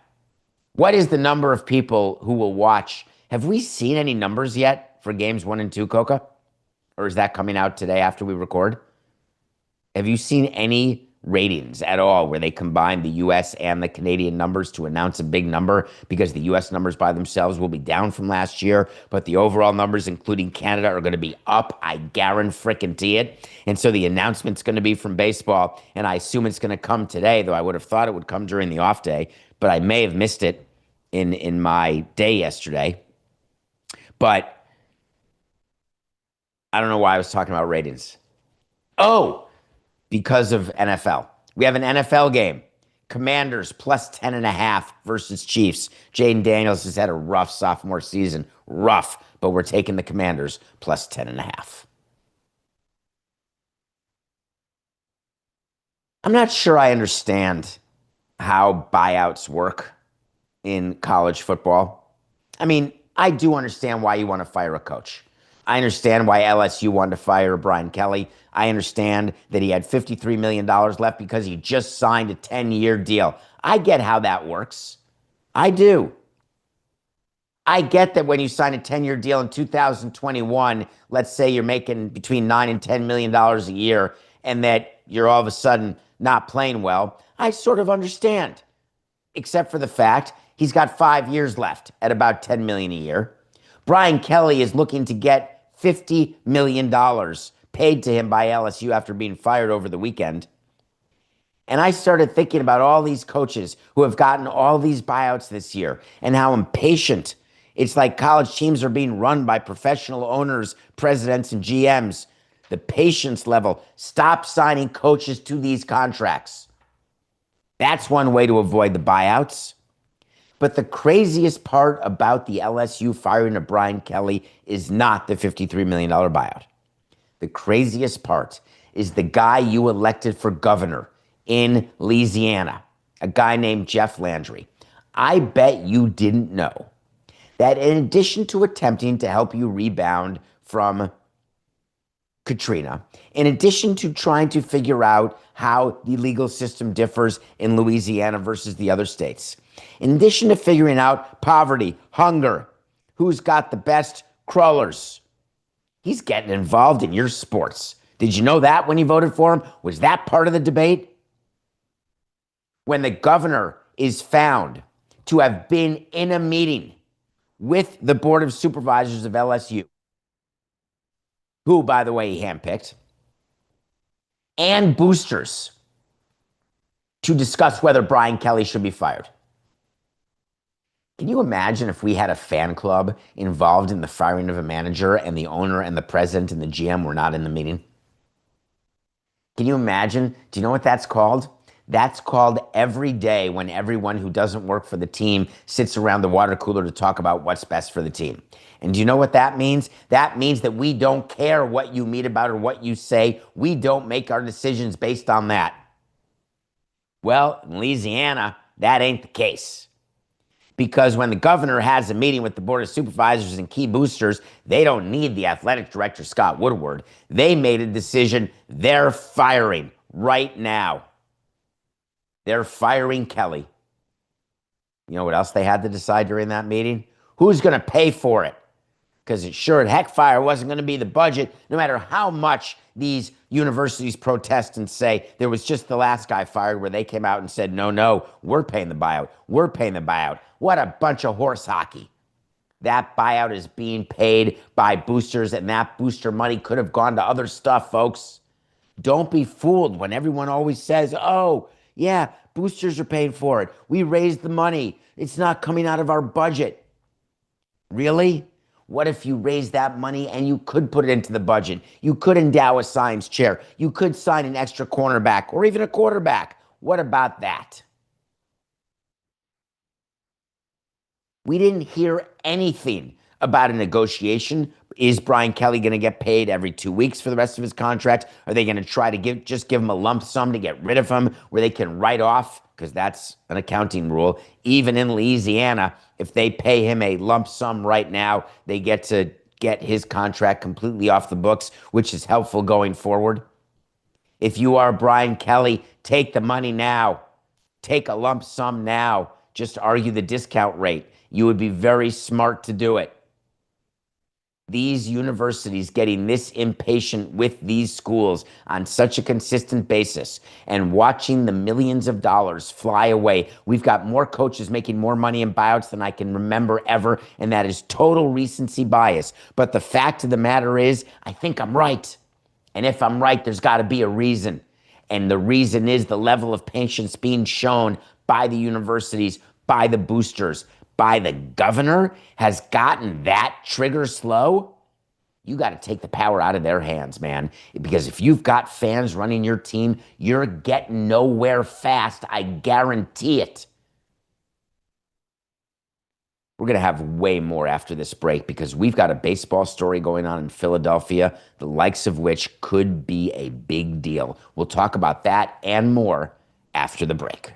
what is the number of people who will watch? Have we seen any numbers yet for games 1 and 2, Coca? Or is that coming out today after we record? Have you seen any ratings at all where they combine the U.S. and the Canadian numbers to announce a big number? Because the U.S. numbers by themselves will be down from last year, but the overall numbers, including Canada, are going to be up. I guarantee it. And so the announcement's going to be from baseball, and I assume it's going to come today, though I would have thought it would come during the off day, but I may have missed it in my day yesterday. But I don't know why I was talking about ratings. Oh, because of NFL. We have an NFL game. Commanders plus 10.5 versus Chiefs. Jaden Daniels has had a rough sophomore season. Rough. But we're taking the Commanders plus 10.5. I'm not sure I understand how buyouts work in college football. I mean, I do understand why you want to fire a coach. I understand why LSU wanted to fire Brian Kelly. I understand that he had $53 million left because he just signed a 10-year deal. I get how that works. I do. I get that when you sign a 10-year deal in 2021, let's say you're making between $9 and $10 million a year, and that you're all of a sudden not playing well. I sort of understand, except for the fact he's got 5 years left at about $10 million a year. Brian Kelly is looking to get $50 million paid to him by LSU after being fired over the weekend. And I started thinking about all these coaches who have gotten all these buyouts this year and how impatient. It's like college teams are being run by professional owners, presidents, and GMs. The patience level. Stop signing coaches to these contracts. That's one way to avoid the buyouts. But the craziest part about the LSU firing of Brian Kelly is not the $53 million buyout. The craziest part is the guy you elected for governor in Louisiana, a guy named Jeff Landry. I bet you didn't know that in addition to attempting to help you rebound from Katrina, in addition to trying to figure out how the legal system differs in Louisiana versus the other states, in addition to figuring out poverty, hunger, who's got the best crawlers, he's getting involved in your sports. Did you know that when you voted for him? Was that part of the debate? When the governor is found to have been in a meeting with the Board of Supervisors of LSU, who, by the way, he handpicked, and boosters to discuss whether Brian Kelly should be fired. Can you imagine if we had a fan club involved in the firing of a manager and the owner and the president and the GM were not in the meeting? Can you imagine? Do you know what that's called? That's called every day when everyone who doesn't work for the team sits around the water cooler to talk about what's best for the team. And do you know what that means? That means that we don't care what you meet about or what you say. We don't make our decisions based on that. Well, in Louisiana, that ain't the case. Because when the governor has a meeting with the Board of Supervisors and key boosters, they don't need the athletic director, Scott Woodward. They made a decision. They're firing right now. They're firing Kelly. You know what else they had to decide during that meeting? Who's going to pay for it? Because it sure as heck fire wasn't going to be the budget, no matter how much these universities protest and say there was just the last guy fired where they came out and said, no, we're paying the buyout. We're paying the buyout. What a bunch of horse hockey. That buyout is being paid by boosters, and that booster money could have gone to other stuff, folks. Don't be fooled when everyone always says, oh, yeah, boosters are paying for it. We raised the money. It's not coming out of our budget. Really? What if you raised that money and you could put it into the budget? You could endow a science chair. You could sign an extra cornerback or even a quarterback. What about that? We didn't hear anything about a negotiation. Is Brian Kelly going to get paid every 2 weeks for the rest of his contract? Are they going to try to give him a lump sum to get rid of him where they can write off, because that's an accounting rule. Even in Louisiana, if they pay him a lump sum right now, they get to get his contract completely off the books, which is helpful going forward. If you are Brian Kelly, take the money now. Take a lump sum now. Just argue the discount rate. You would be very smart to do it. These universities getting this impatient with these schools on such a consistent basis and watching the millions of dollars fly away. We've got more coaches making more money in buyouts than I can remember ever, and that is total recency bias. But the fact of the matter is, I think I'm right. And if I'm right, there's got to be a reason. And the reason is the level of patience being shown by the universities, by the boosters, by the governor has gotten that trigger slow. You got to take the power out of their hands, man. Because if you've got fans running your team, you're getting nowhere fast. I guarantee it. We're going to have way more after this break because we've got a baseball story going on in Philadelphia, the likes of which could be a big deal. We'll talk about that and more after the break.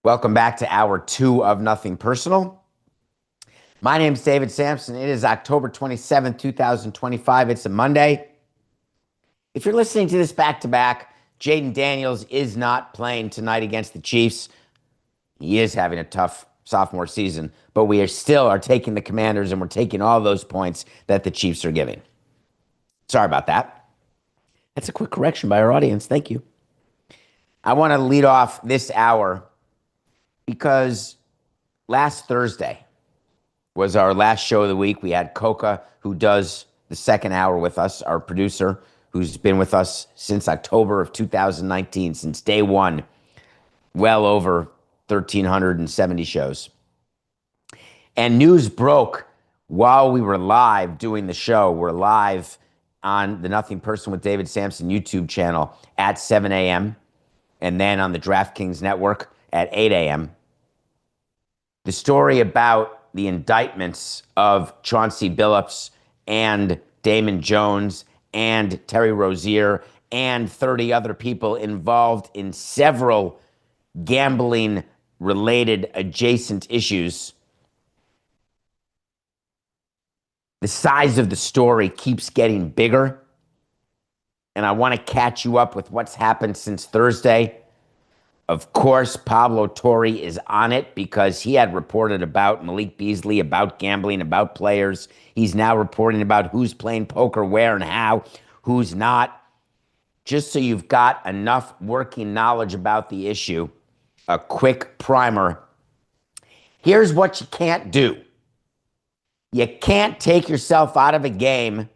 Welcome back to hour 2 of Nothing Personal. My name is David Samson. It is October 27th, 2025. It's a Monday. If you're listening to this back-to-back, Jaden Daniels is not playing tonight against the Chiefs. He is having a tough sophomore season, but we are taking the Commanders, and we're taking all those points that the Chiefs are giving. Sorry about that. That's a quick correction by our audience. Thank you. I want to lead off this hour because last Thursday was our last show of the week. We had Coca, who does the second hour with us, our producer, who's been with us since October of 2019, since day one, well over 1,370 shows. And news broke while we were live doing the show. We're live on the Nothing Person with David Samson YouTube channel at 7 a.m. and then on the DraftKings Network at 8 a.m. The story about the indictments of Chauncey Billups and Damon Jones and Terry Rozier and 30 other people involved in several gambling-related adjacent issues. The size of the story keeps getting bigger, and I want to catch you up with what's happened since Thursday. Of course, Pablo Torre is on it because he had reported about Malik Beasley, about gambling, about players. He's now reporting about who's playing poker, where and how, who's not. Just so you've got enough working knowledge about the issue, a quick primer. Here's what you can't do. You can't take yourself out of a game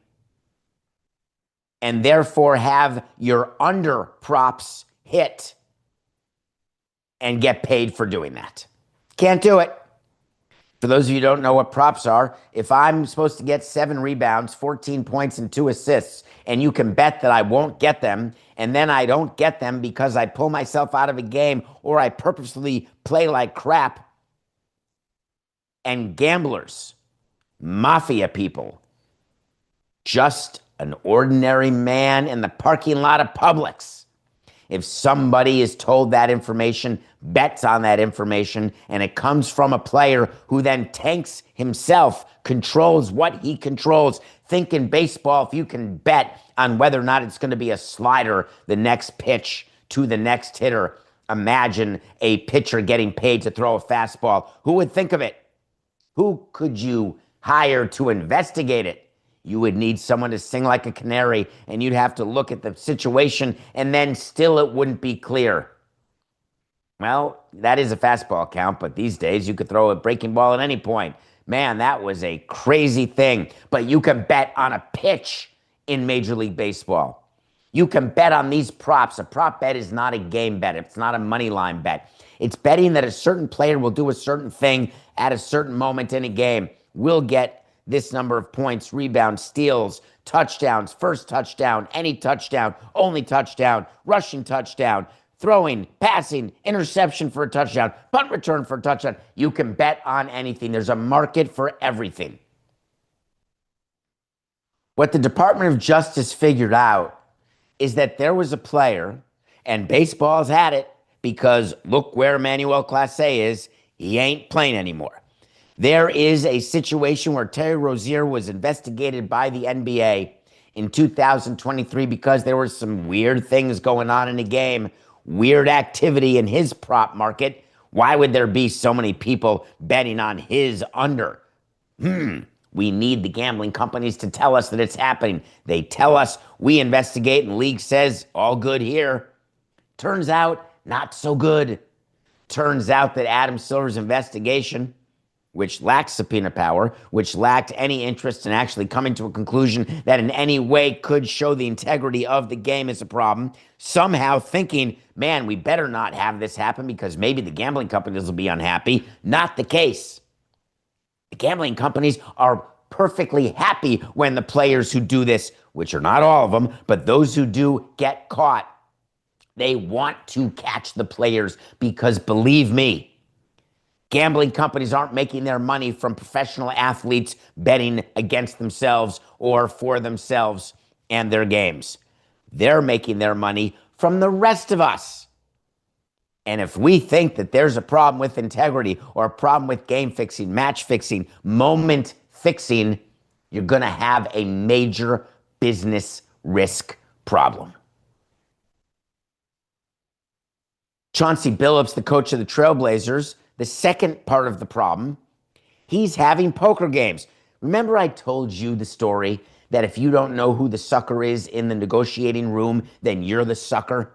and therefore have your under props hit and get paid for doing that. Can't do it. For those of you who don't know what props are, if I'm supposed to get 7 rebounds, 14 points, and 2 assists, and you can bet that I won't get them, and then I don't get them because I pull myself out of a game or I purposely play like crap, and gamblers, mafia people, just an ordinary man in the parking lot of Publix. If somebody is told that information, bets on that information, and it comes from a player who then tanks himself, controls what he controls, think in baseball, if you can bet on whether or not it's going to be a slider, the next pitch to the next hitter, imagine a pitcher getting paid to throw a fastball. Who would think of it? Who could you hire to investigate it? You would need someone to sing like a canary, and you'd have to look at the situation, and then still it wouldn't be clear. Well, that is a fastball count, but these days you could throw a breaking ball at any point. Man, that was a crazy thing. But you can bet on a pitch in Major League Baseball. You can bet on these props. A prop bet is not a game bet. It's not a money line bet. It's betting that a certain player will do a certain thing at a certain moment in a game. Will get this number of points, rebounds, steals, touchdowns, first touchdown, any touchdown, only touchdown, rushing touchdown, throwing, passing, interception for a touchdown, punt return for a touchdown. You can bet on anything. There's a market for everything. What the Department of Justice figured out is that there was a player, and baseball's had it because look where Emmanuel Clase is. He ain't playing anymore. There is a situation where Terry Rozier was investigated by the NBA in 2023 because there were some weird things going on in the game, weird activity in his prop market. Why would there be so many people betting on his under? We need the gambling companies to tell us that it's happening. They tell us, we investigate, and the league says, all good here. Turns out, not so good. Turns out that Adam Silver's investigation, which lacked subpoena power, which lacked any interest in actually coming to a conclusion that in any way could show the integrity of the game is a problem, somehow thinking, man, we better not have this happen because maybe the gambling companies will be unhappy. Not the case. The gambling companies are perfectly happy when the players who do this, which are not all of them, but those who do get caught, they want to catch the players because believe me, gambling companies aren't making their money from professional athletes betting against themselves or for themselves and their games. They're making their money from the rest of us. And if we think that there's a problem with integrity or a problem with game fixing, match fixing, moment fixing, you're going to have a major business risk problem. Chauncey Billups, the coach of the Trailblazers, the second part of the problem, he's having poker games. Remember I told you the story that if you don't know who the sucker is in the negotiating room, then you're the sucker?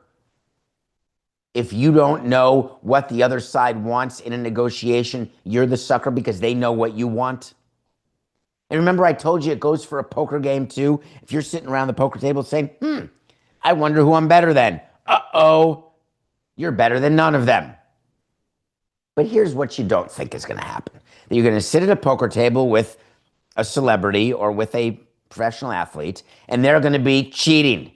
If you don't know what the other side wants in a negotiation, you're the sucker because they know what you want. And remember I told you it goes for a poker game too? If you're sitting around the poker table saying, I wonder who I'm better than. Uh-oh, you're better than none of them. But here's what you don't think is going to happen. That you're going to sit at a poker table with a celebrity or with a professional athlete, and they're going to be cheating.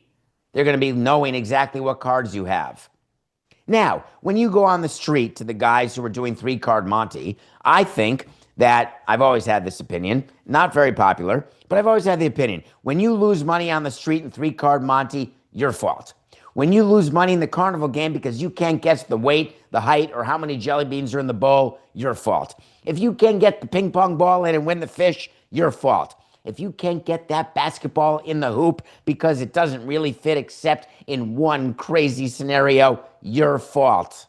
They're going to be knowing exactly what cards you have. Now, when you go on the street to the guys who are doing three-card Monte, I think that I've always had this opinion, not very popular, but I've always had the opinion. When you lose money on the street in three-card Monte, your fault. When you lose money in the carnival game because you can't guess the weight, the height, or how many jelly beans are in the bowl, your fault. If you can't get the ping pong ball in and win the fish, your fault. If you can't get that basketball in the hoop because it doesn't really fit except in one crazy scenario, your fault.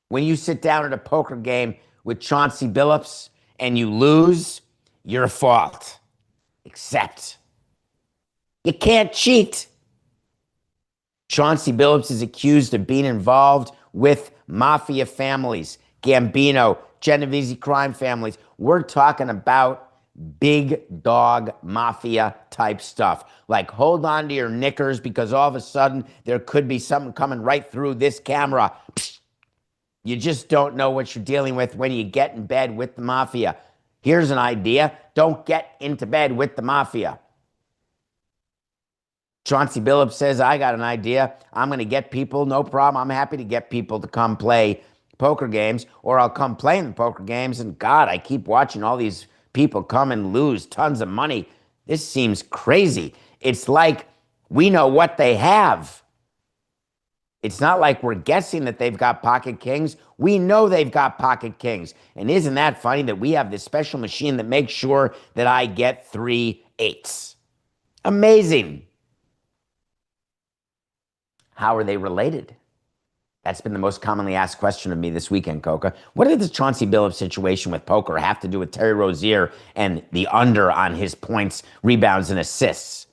When you sit down at a poker game with Chauncey Billups and you lose, your fault. Except you can't cheat. Chauncey Billups is accused of being involved with mafia families, Gambino, Genovese crime families. We're talking about big dog mafia type stuff. Like hold on to your knickers because all of a sudden there could be something coming right through this camera. You just don't know what you're dealing with when you get in bed with the mafia. Here's an idea. Don't get into bed with the mafia. Chauncey Billups says, I got an idea. I'm going to get people, no problem. I'm happy to get people to come play poker games, or I'll come play in the poker games. And God, I keep watching all these people come and lose tons of money. This seems crazy. It's like we know what they have. It's not like we're guessing that they've got pocket kings. We know they've got pocket kings. And isn't that funny that we have this special machine that makes sure that I get 3 8s? Amazing. How are they related? That's been the most commonly asked question of me this weekend, Coca. What did the Chauncey Billups situation with poker have to do with Terry Rozier and the under on his points, rebounds, and assists?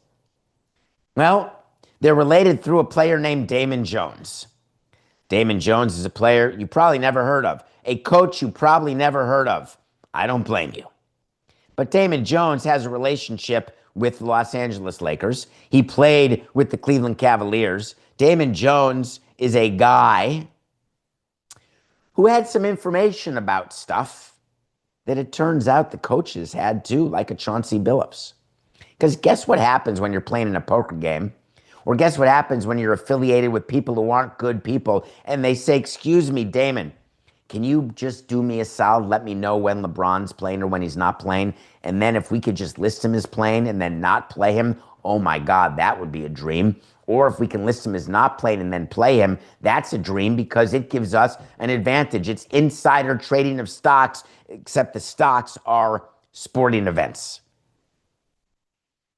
Well, they're related through a player named Damon Jones. Damon Jones is a player you probably never heard of, a coach you probably never heard of. I don't blame you. But Damon Jones has a relationship with the Los Angeles Lakers. He played with the Cleveland Cavaliers. Damon Jones is a guy who had some information about stuff that it turns out the coaches had too, like a Chauncey Billups. Because guess what happens when you're playing in a poker game? Or guess what happens when you're affiliated with people who aren't good people and they say, excuse me, Damon, can you just do me a solid? Let me know when LeBron's playing or when he's not playing. And then if we could just list him as playing and then not play him, oh my God, that would be a dream. Or if we can list him as not playing and then play him, that's a dream because it gives us an advantage. It's insider trading of stocks, except the stocks are sporting events.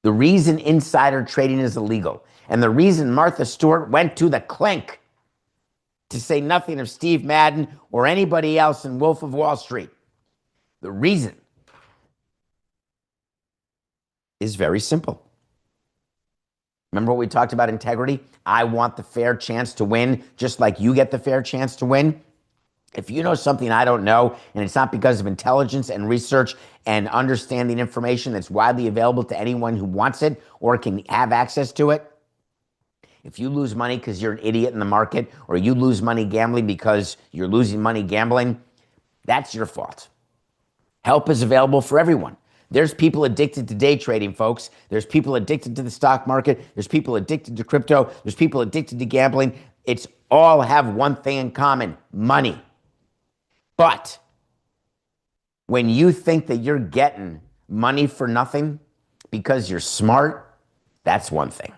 The reason insider trading is illegal and the reason Martha Stewart went to the clink, to say nothing of Steve Madden or anybody else in Wolf of Wall Street, the reason is very simple. Remember what we talked about integrity? I want the fair chance to win, just like you get the fair chance to win. If you know something I don't know, and it's not because of intelligence and research and understanding information that's widely available to anyone who wants it or can have access to it, if you lose money because you're an idiot in the market, or you lose money gambling because you're losing money gambling, that's your fault. Help is available for everyone. There's people addicted to day trading, folks. There's people addicted to the stock market. There's people addicted to crypto. There's people addicted to gambling. It's all have one thing in common: money. But when you think that you're getting money for nothing because you're smart, that's one thing.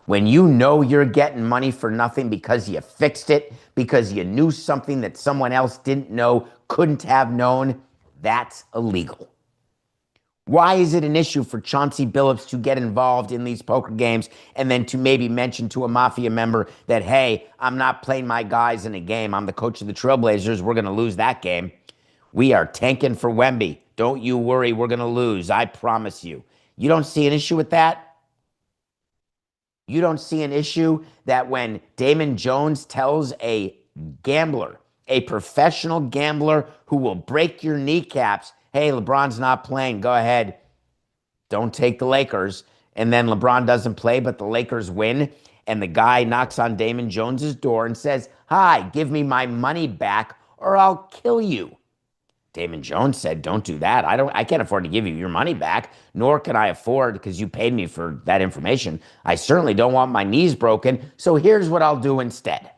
When you know you're getting money for nothing because you fixed it, because you knew something that someone else didn't know, couldn't have known, that's illegal. Why is it an issue for Chauncey Billups to get involved in these poker games and then to maybe mention to a mafia member that, hey, I'm not playing my guys in a game. I'm the coach of the Trailblazers. We're going to lose that game. We are tanking for Wemby. Don't you worry. We're going to lose. I promise you. You don't see an issue with that? You don't see an issue that when Damon Jones tells a gambler, a professional gambler who will break your kneecaps, hey, LeBron's not playing, go ahead, don't take the Lakers, and then LeBron doesn't play, but the Lakers win, and the guy knocks on Damon Jones's door and says, hi, give me my money back or I'll kill you. Damon Jones said, don't do that. I can't afford to give you your money back, nor can I afford, because you paid me for that information. I certainly don't want my knees broken, so here's what I'll do instead.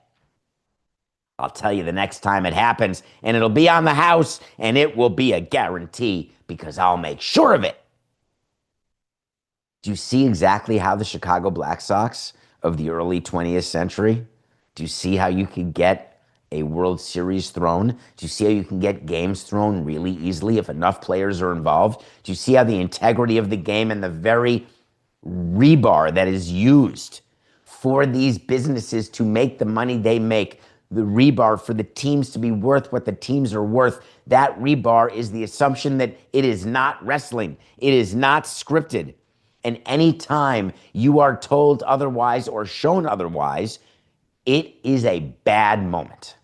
I'll tell you the next time it happens, and it'll be on the house, and it will be a guarantee, because I'll make sure of it. Do you see exactly how the Chicago Black Sox of the early 20th century, do you see how you could get a World Series thrown? Do you see how you can get games thrown really easily if enough players are involved? Do you see how the integrity of the game and the very rebar that is used for these businesses to make the money they make, the rebar for the teams to be worth what the teams are worth, that rebar is the assumption that it is not wrestling. It is not scripted. And anytime you are told otherwise or shown otherwise, it is a bad moment.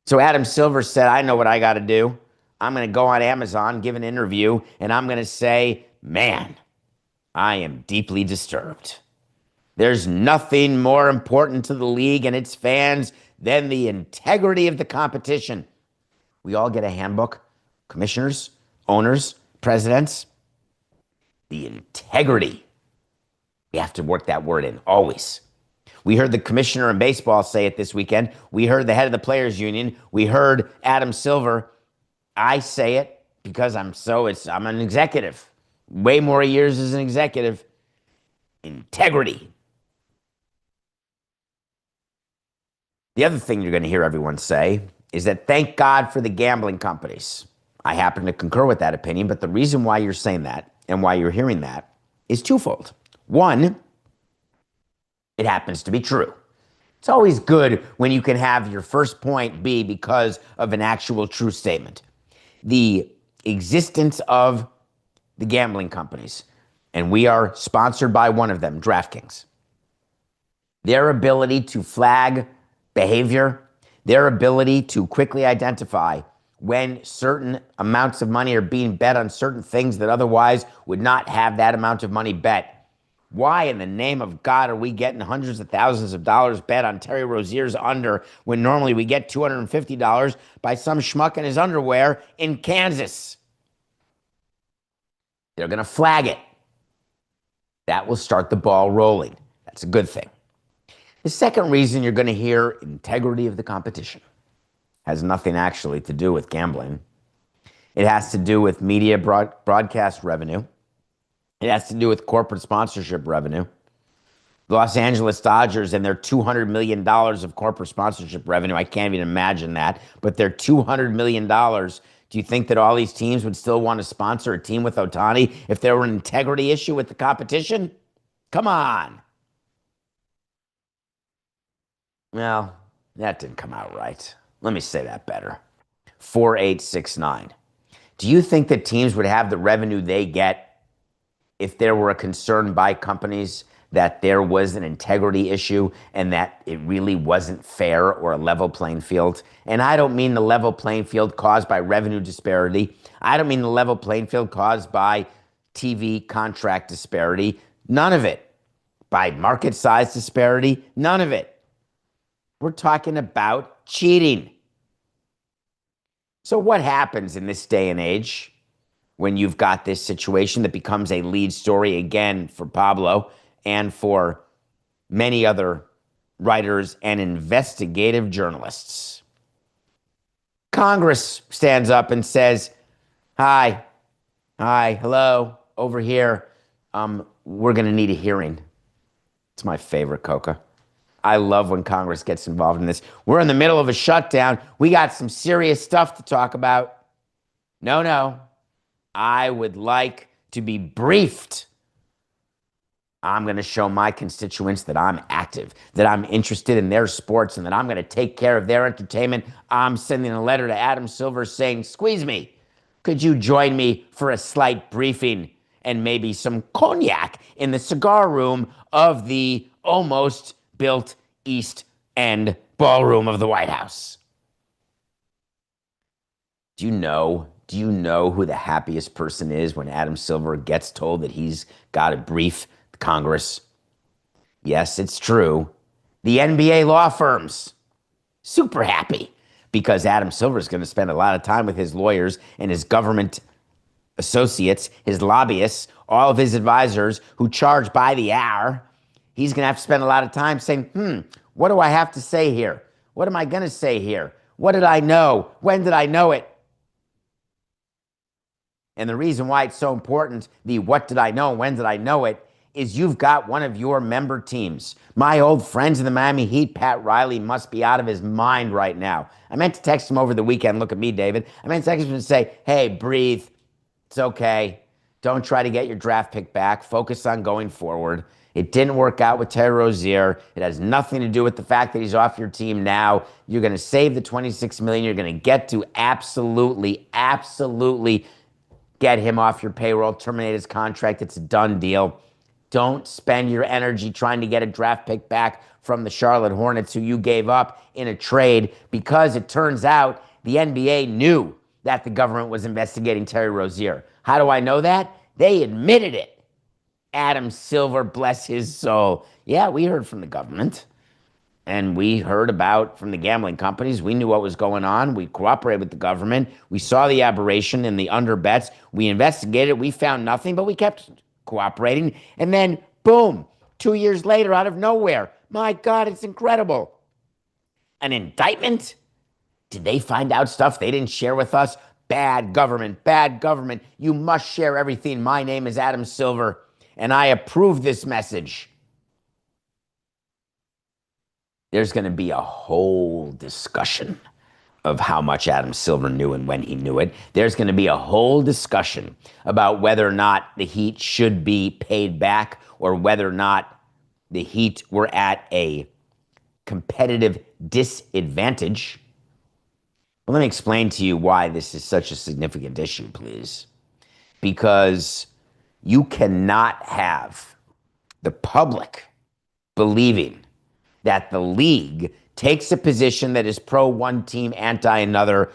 So Adam Silver said, I know what I got to do. I'm going to go on Amazon, give an interview, and I'm going to say, man, I am deeply disturbed. There's nothing more important to the league and its fans than the integrity of the competition. We all get a handbook, commissioners, owners, presidents. The integrity. We have to work that word in, always. We heard the commissioner in baseball say it this weekend. We heard the head of the players union. We heard Adam Silver. I say it because I'm an executive. Way more years as an executive. Integrity. The other thing you're going to hear everyone say is that thank God for the gambling companies. I happen to concur with that opinion, but the reason why you're saying that and why you're hearing that is twofold. One, it happens to be true. It's always good when you can have your first point be because of an actual true statement. The existence of the gambling companies, and we are sponsored by one of them, DraftKings. Their ability to flag behavior, their ability to quickly identify when certain amounts of money are being bet on certain things that otherwise would not have that amount of money bet. Why in the name of God are we getting hundreds of thousands of dollars bet on Terry Rozier's under when normally we get $250 by some schmuck in his underwear in Kansas? They're going to flag it. That will start the ball rolling. That's a good thing. The second reason you're going to hear integrity of the competition has nothing actually to do with gambling. It has to do with media broadcast revenue. It has to do with corporate sponsorship revenue. The Los Angeles Dodgers and their $200 million of corporate sponsorship revenue, I can't even imagine that, but their $200 million, do you think that all these teams would still want to sponsor a team with Ohtani if there were an integrity issue with the competition? Come on. Well, that didn't come out right. Let me say that better. 4869. Do you think that teams would have the revenue they get if there were a concern by companies that there was an integrity issue and that it really wasn't fair or a level playing field? And I don't mean the level playing field caused by revenue disparity. I don't mean the level playing field caused by TV contract disparity. None of it. By market size disparity. None of it. We're talking about cheating. So what happens in this day and age when you've got this situation that becomes a lead story again for Pablo and for many other writers and investigative journalists? Congress stands up and says, hi, hello, over here. We're going to need a hearing. It's my favorite, Coca. I love when Congress gets involved in this. We're in the middle of a shutdown. We got some serious stuff to talk about. No. I would like to be briefed. I'm going to show my constituents that I'm active, that I'm interested in their sports, and that I'm going to take care of their entertainment. I'm sending a letter to Adam Silver saying, squeeze me. Could you join me for a slight briefing and maybe some cognac in the cigar room of the almost built East End ballroom of the White House? Do you know who the happiest person is when Adam Silver gets told that he's got to brief Congress? Yes, it's true. The NBA law firms. Super happy because Adam Silver is going to spend a lot of time with his lawyers and his government associates, his lobbyists, all of his advisors who charge by the hour. He's going to have to spend a lot of time saying, what do I have to say here? What am I going to say here? What did I know? When did I know it? And the reason why it's so important, the what did I know, when did I know it, is you've got one of your member teams. My old friends in the Miami Heat, Pat Riley, must be out of his mind right now. I meant to text him over the weekend. Look at me, David. I meant to text him and say, hey, breathe. It's okay. Don't try to get your draft pick back. Focus on going forward. It didn't work out with Terry Rozier. It has nothing to do with the fact that he's off your team now. You're going to save the $26 million. You're going to get to absolutely get him off your payroll, terminate his contract. It's a done deal. Don't spend your energy trying to get a draft pick back from the Charlotte Hornets, who you gave up in a trade, because it turns out the NBA knew that the government was investigating Terry Rozier. How do I know that? They admitted it. Adam Silver, bless his soul. Yeah, we heard from the government. And we heard from the gambling companies. We knew what was going on. We cooperated with the government. We saw the aberration in the under bets. We investigated. We found nothing, but we kept cooperating. And then, boom, 2 years later, out of nowhere. My God, it's incredible. An indictment? Did they find out stuff they didn't share with us? Bad government, bad government. You must share everything. My name is Adam Silver, and I approve this message. There's going to be a whole discussion of how much Adam Silver knew and when he knew it. There's going to be a whole discussion about whether or not the Heat should be paid back, or whether or not the Heat were at a competitive disadvantage. Well, let me explain to you why this is such a significant issue, please. Because you cannot have the public believing that the league takes a position that is pro one team, anti another,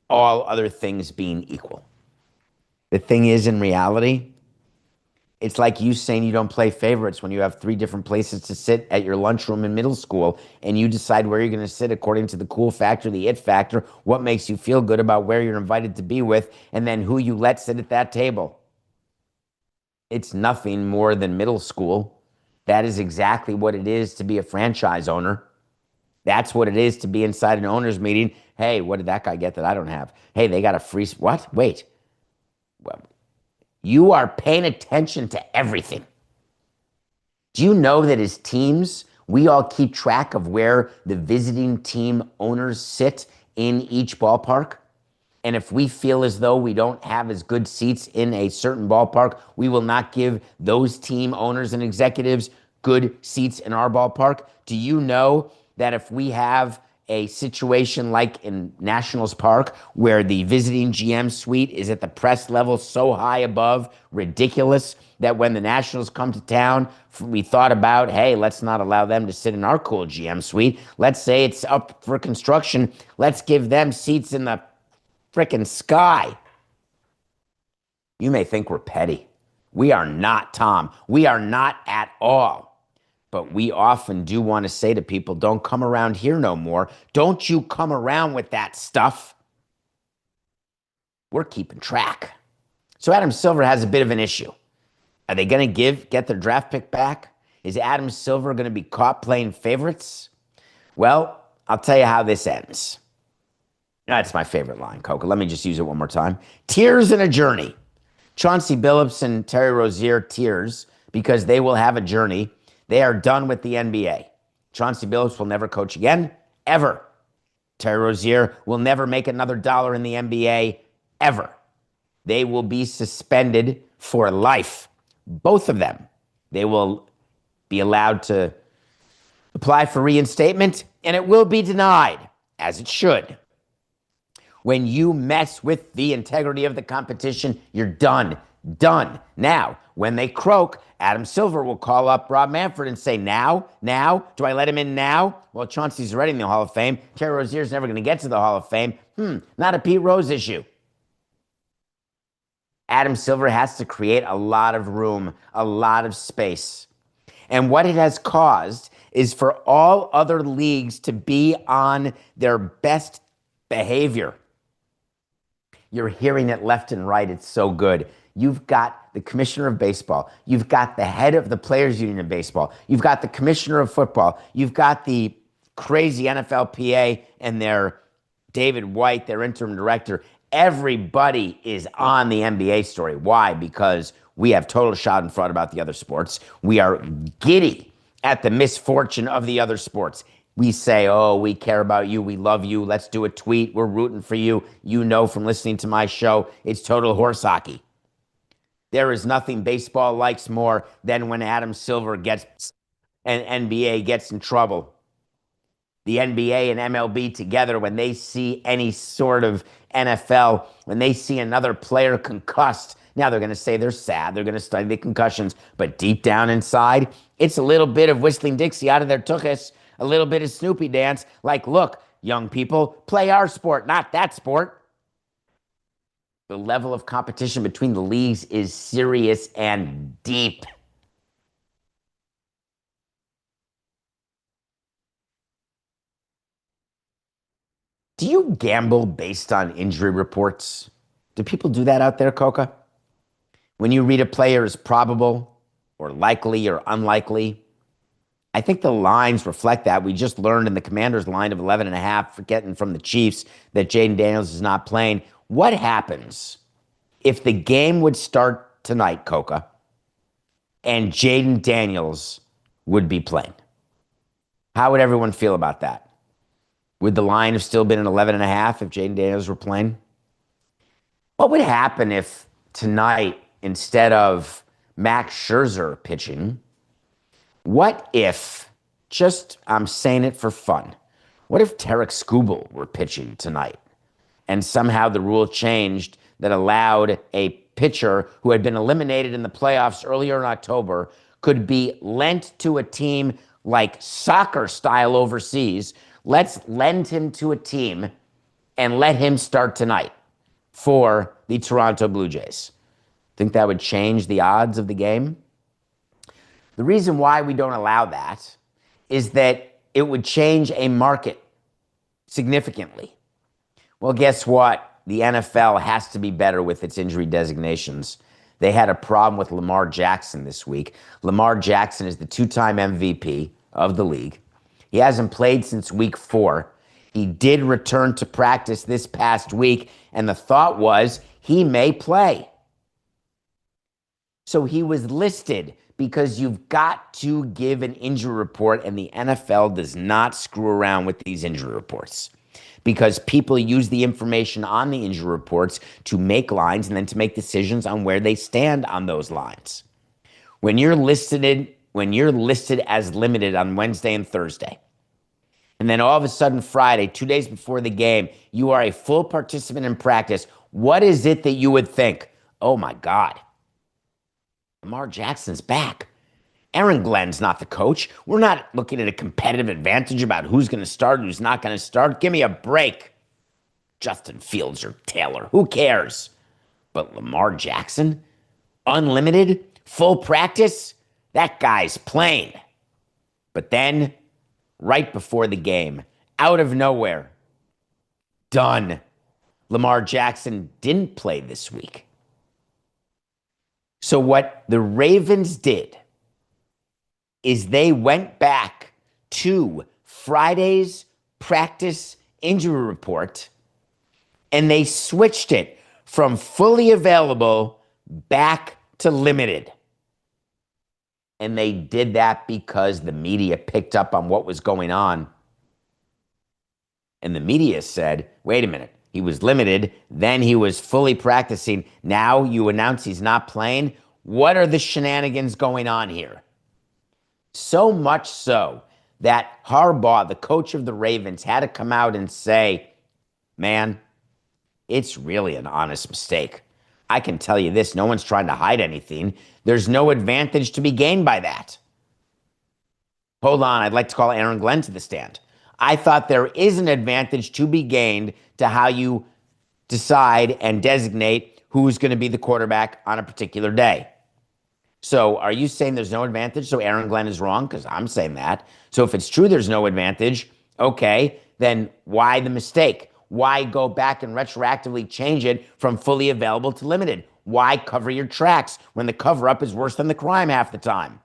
all other things being equal. The thing is, in reality, it's like you saying you don't play favorites when you have 3 different places to sit at your lunchroom in middle school, and you decide where you're going to sit according to the cool factor, the it factor, what makes you feel good about where you're invited to be with, and then who you let sit at that table. It's nothing more than middle school. That is exactly what it is to be a franchise owner. That's what it is to be inside an owner's meeting. Hey, what did that guy get that I don't have? Hey, they got a free... What? Wait. Well, you are paying attention to everything. Do you know that as teams, we all keep track of where the visiting team owners sit in each ballpark? And if we feel as though we don't have as good seats in a certain ballpark, we will not give those team owners and executives good seats in our ballpark. Do you know that if we have a situation like in Nationals Park, where the visiting GM suite is at the press level so high above, ridiculous, that when the Nationals come to town, we thought about, hey, let's not allow them to sit in our cool GM suite. Let's say it's up for construction. Let's give them seats in the frickin' sky. You may think we're petty. We are not, Tom. We are not at all. But we often do want to say to people, don't come around here no more. Don't you come around with that stuff. We're keeping track. So Adam Silver has a bit of an issue. Are they going to get their draft pick back? Is Adam Silver going to be caught playing favorites? Well, I'll tell you how this ends. That's my favorite line, Coca. Let me just use it one more time. Tears in a journey. Chauncey Billups and Terry Rozier, tears, because they will have a journey They are done with the NBA. Chauncey Billups will never coach again, ever. Terry Rozier will never make another dollar in the NBA, ever. They will be suspended for life. Both of them. They will be allowed to apply for reinstatement, and it will be denied, as it should. When you mess with the integrity of the competition, you're done. Done. Now, when they croak, Adam Silver will call up Rob Manfred and say, now? Do I let him in now? Well, Chauncey's already in the Hall of Fame. Terry Rozier's never going to get to the Hall of Fame. Not a Pete Rose issue. Adam Silver has to create a lot of room, a lot of space. And what it has caused is for all other leagues to be on their best behavior. You're hearing it left and right. It's so good. You've got the commissioner of baseball. You've got the head of the players union of baseball. You've got the commissioner of football. You've got the crazy NFLPA and their David White, their interim director. Everybody is on the NBA story. Why? Because we have total shot in front about the other sports. We are giddy at the misfortune of the other sports. We say, oh, we care about you. We love you. Let's do a tweet. We're rooting for you. You know from listening to my show, it's total horse hockey. There is nothing baseball likes more than when Adam Silver gets and NBA gets in trouble. The NBA and MLB together, when they see any sort of NFL, when they see another player concussed, now they're going to say they're sad. They're going to study the concussions. But deep down inside, it's a little bit of Whistling Dixie out of their tuchus, a little bit of Snoopy dance. Like, look, young people, play our sport, not that sport. The level of competition between the leagues is serious and deep. Do you gamble based on injury reports? Do people do that out there, Coca? When you read a player is probable or likely or unlikely, I think the lines reflect that. We just learned in the Commanders line of 11.5, forgetting from the Chiefs, that Jaden Daniels is not playing. What happens if the game would start tonight, Coca, and Jaden Daniels would be playing? How would everyone feel about that? Would the line have still been an 11.5 if Jaden Daniels were playing? What would happen if tonight, instead of Max Scherzer pitching, what if, just I'm saying it for fun, what if Tarek Skubal were pitching tonight and somehow the rule changed that allowed a pitcher who had been eliminated in the playoffs earlier in October could be lent to a team like soccer style overseas? Let's lend him to a team and let him start tonight for the Toronto Blue Jays. Think that would change the odds of the game? The reason why we don't allow that is that it would change a market significantly. Well, guess what? The NFL has to be better with its injury designations. They had a problem with Lamar Jackson this week. Lamar Jackson is the two-time MVP of the league. He hasn't played since week 4. He did return to practice this past week, and the thought was he may play. So he was listed because you've got to give an injury report, and the NFL does not screw around with these injury reports because people use the information on the injury reports to make lines and then to make decisions on where they stand on those lines. When you're listed as limited on Wednesday and Thursday, and then all of a sudden Friday, 2 days before the game, you are a full participant in practice, what is it that you would think? Oh my God, Lamar Jackson's back. Aaron Glenn's not the coach. We're not looking at a competitive advantage about who's going to start and who's not going to start. Give me a break. Justin Fields or Taylor, who cares? But Lamar Jackson, unlimited, full practice, that guy's playing. But then, right before the game, out of nowhere, done. Lamar Jackson didn't play this week. So what the Ravens did is they went back to Friday's practice injury report and they switched it from fully available back to limited. And they did that because the media picked up on what was going on. And the media said, wait a minute, he was limited, then he was fully practicing. Now you announce he's not playing. What are the shenanigans going on here? So much so that Harbaugh, the coach of the Ravens, had to come out and say, man, it's really an honest mistake. I can tell you this, no one's trying to hide anything. There's no advantage to be gained by that. Hold on, I'd like to call Aaron Glenn to the stand. I thought there is an advantage to be gained to how you decide and designate who's going to be the quarterback on a particular day. So are you saying there's no advantage, so Aaron Glenn is wrong? Because I'm saying that. So if it's true there's no advantage, okay, then why the mistake? Why go back and retroactively change it from fully available to limited? Why cover your tracks when the cover-up is worse than the crime half the time?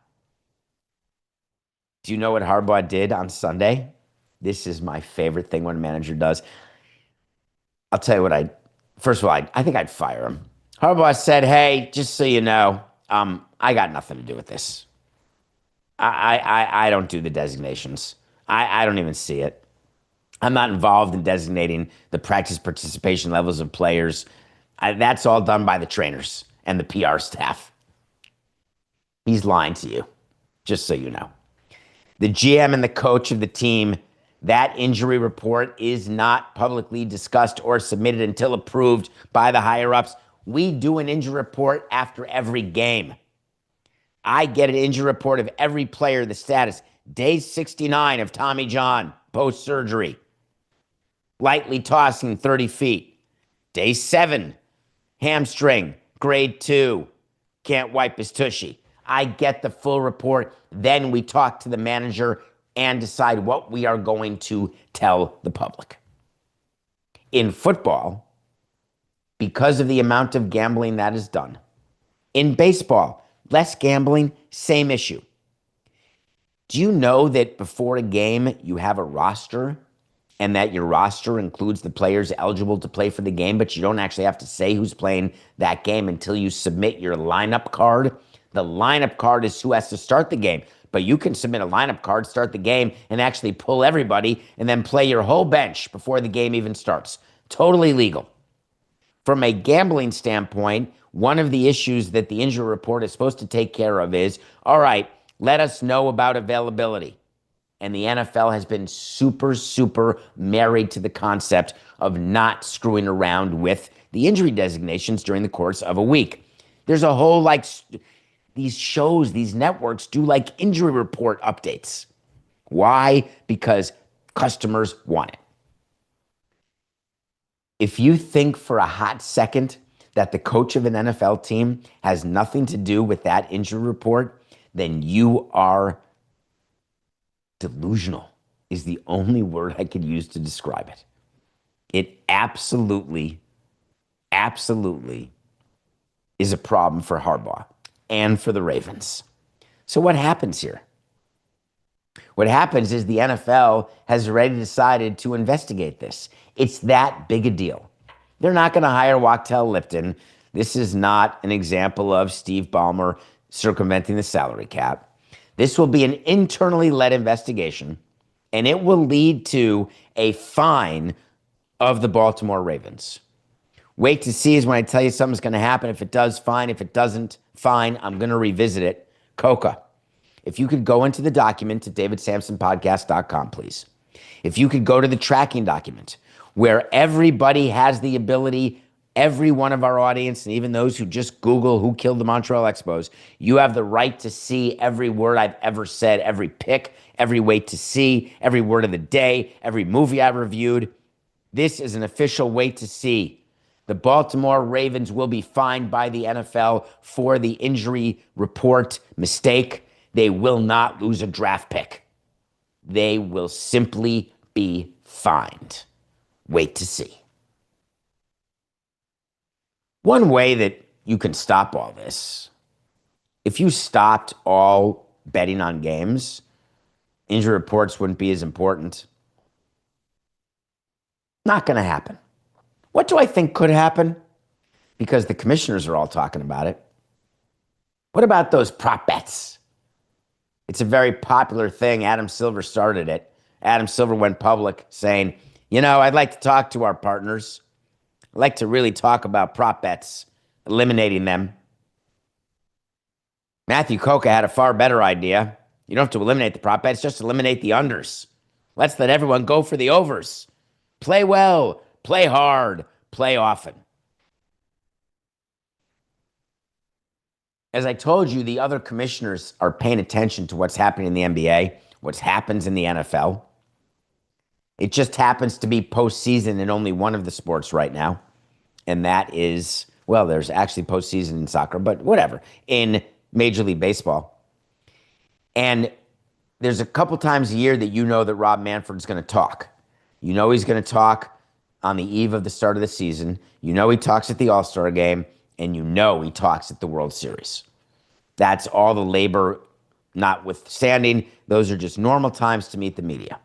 Do you know what Harbaugh did on Sunday? This is my favorite thing when a manager does. I'll tell you what first of all, I think I'd fire him. Harbaugh said, hey, just so you know, I got nothing to do with this. I don't do the designations. I don't even see it. I'm not involved in designating the practice participation levels of players. That's all done by the trainers and the PR staff. He's lying to you, just so you know. The GM and the coach of the team, that injury report is not publicly discussed or submitted until approved by the higher-ups. We do an injury report after every game. I get an injury report of every player, the status. Day 69 of Tommy John, post-surgery. Lightly tossing 30 feet. Day 7, hamstring, grade 2. Can't wipe his tushy. I get the full report. Then we talk to the manager and decide what we are going to tell the public. In football, because of the amount of gambling that is done. In baseball, less gambling, same issue. Do you know that before a game, you have a roster and that your roster includes the players eligible to play for the game, but you don't actually have to say who's playing that game until you submit your lineup card? The lineup card is who has to start the game, but you can submit a lineup card, start the game, and actually pull everybody and then play your whole bench before the game even starts. Totally legal. From a gambling standpoint, one of the issues that the injury report is supposed to take care of is, all right, let us know about availability. And the NFL has been super married to the concept of not screwing around with the injury designations during the course of a week. There's a whole, these shows, these networks do injury report updates. Why? Because customers want it. If you think for a hot second that the coach of an NFL team has nothing to do with that injury report, then you are delusional, is the only word I could use to describe it. It absolutely is a problem for Harbaugh and for the Ravens. So what happens here? What happens is the NFL has already decided to investigate this. It's that big a deal. They're not going to hire Wachtell Lipton. This is not an example of Steve Ballmer circumventing the salary cap. This will be an internally led investigation, and it will lead to a fine of the Baltimore Ravens. Wait to see is when I tell you something's going to happen. If it does, fine. If it doesn't, fine. I'm going to revisit it. Coca. If you could go into the document at davidsamsonpodcast.com, please. If you could go to the tracking document where everybody has the ability, every one of our audience, and even those who just Google who killed the Montreal Expos, you have the right to see every word I've ever said, every pick, every wait to see, every word of the day, every movie I've reviewed. This is an official wait to see. The Baltimore Ravens will be fined by the NFL for the injury report mistake. They will not lose a draft pick. They will simply be fined. Wait to see. One way that you can stop all this, if you stopped all betting on games, injury reports wouldn't be as important. Not going to happen. What do I think could happen? Because the commissioners are all talking about it. What about those prop bets? It's a very popular thing. Adam Silver started it. Adam Silver went public saying, I'd like to talk to our partners. I'd like to really talk about prop bets, eliminating them. Matthew Coca had a far better idea. You don't have to eliminate the prop bets, just eliminate the unders. Let's let everyone go for the overs. Play well, play hard, play often. As I told you, the other commissioners are paying attention to what's happening in the NBA, what happens in the NFL. It just happens to be postseason in only one of the sports right now. And that is, well, there's actually postseason in soccer, but whatever, in Major League Baseball. And there's a couple times a year that that Rob Manfred's going to talk. He's going to talk on the eve of the start of the season. He talks at the All-Star game, and he talks at the World Series. That's all the labor notwithstanding. Those are just normal times to meet the media.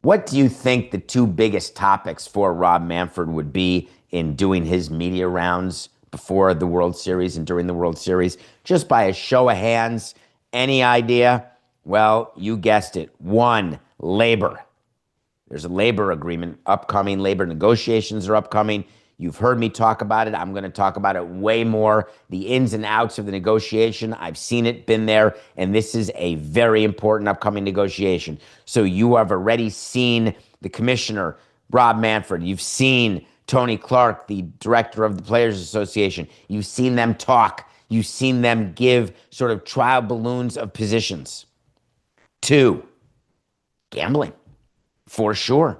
What do you think the two biggest topics for Rob Manfred would be in doing his media rounds before the World Series and during the World Series? Just by a show of hands, any idea? Well, you guessed it. One, labor. There's a labor agreement upcoming. Labor negotiations are upcoming. You've heard me talk about it. I'm going to talk about it way more. The ins and outs of the negotiation. I've seen it, been there, and this is a very important upcoming negotiation. So you have already seen the commissioner, Rob Manfred. You've seen Tony Clark, the director of the Players Association. You've seen them talk. You've seen them give sort of trial balloons of positions. Two, gambling, for sure.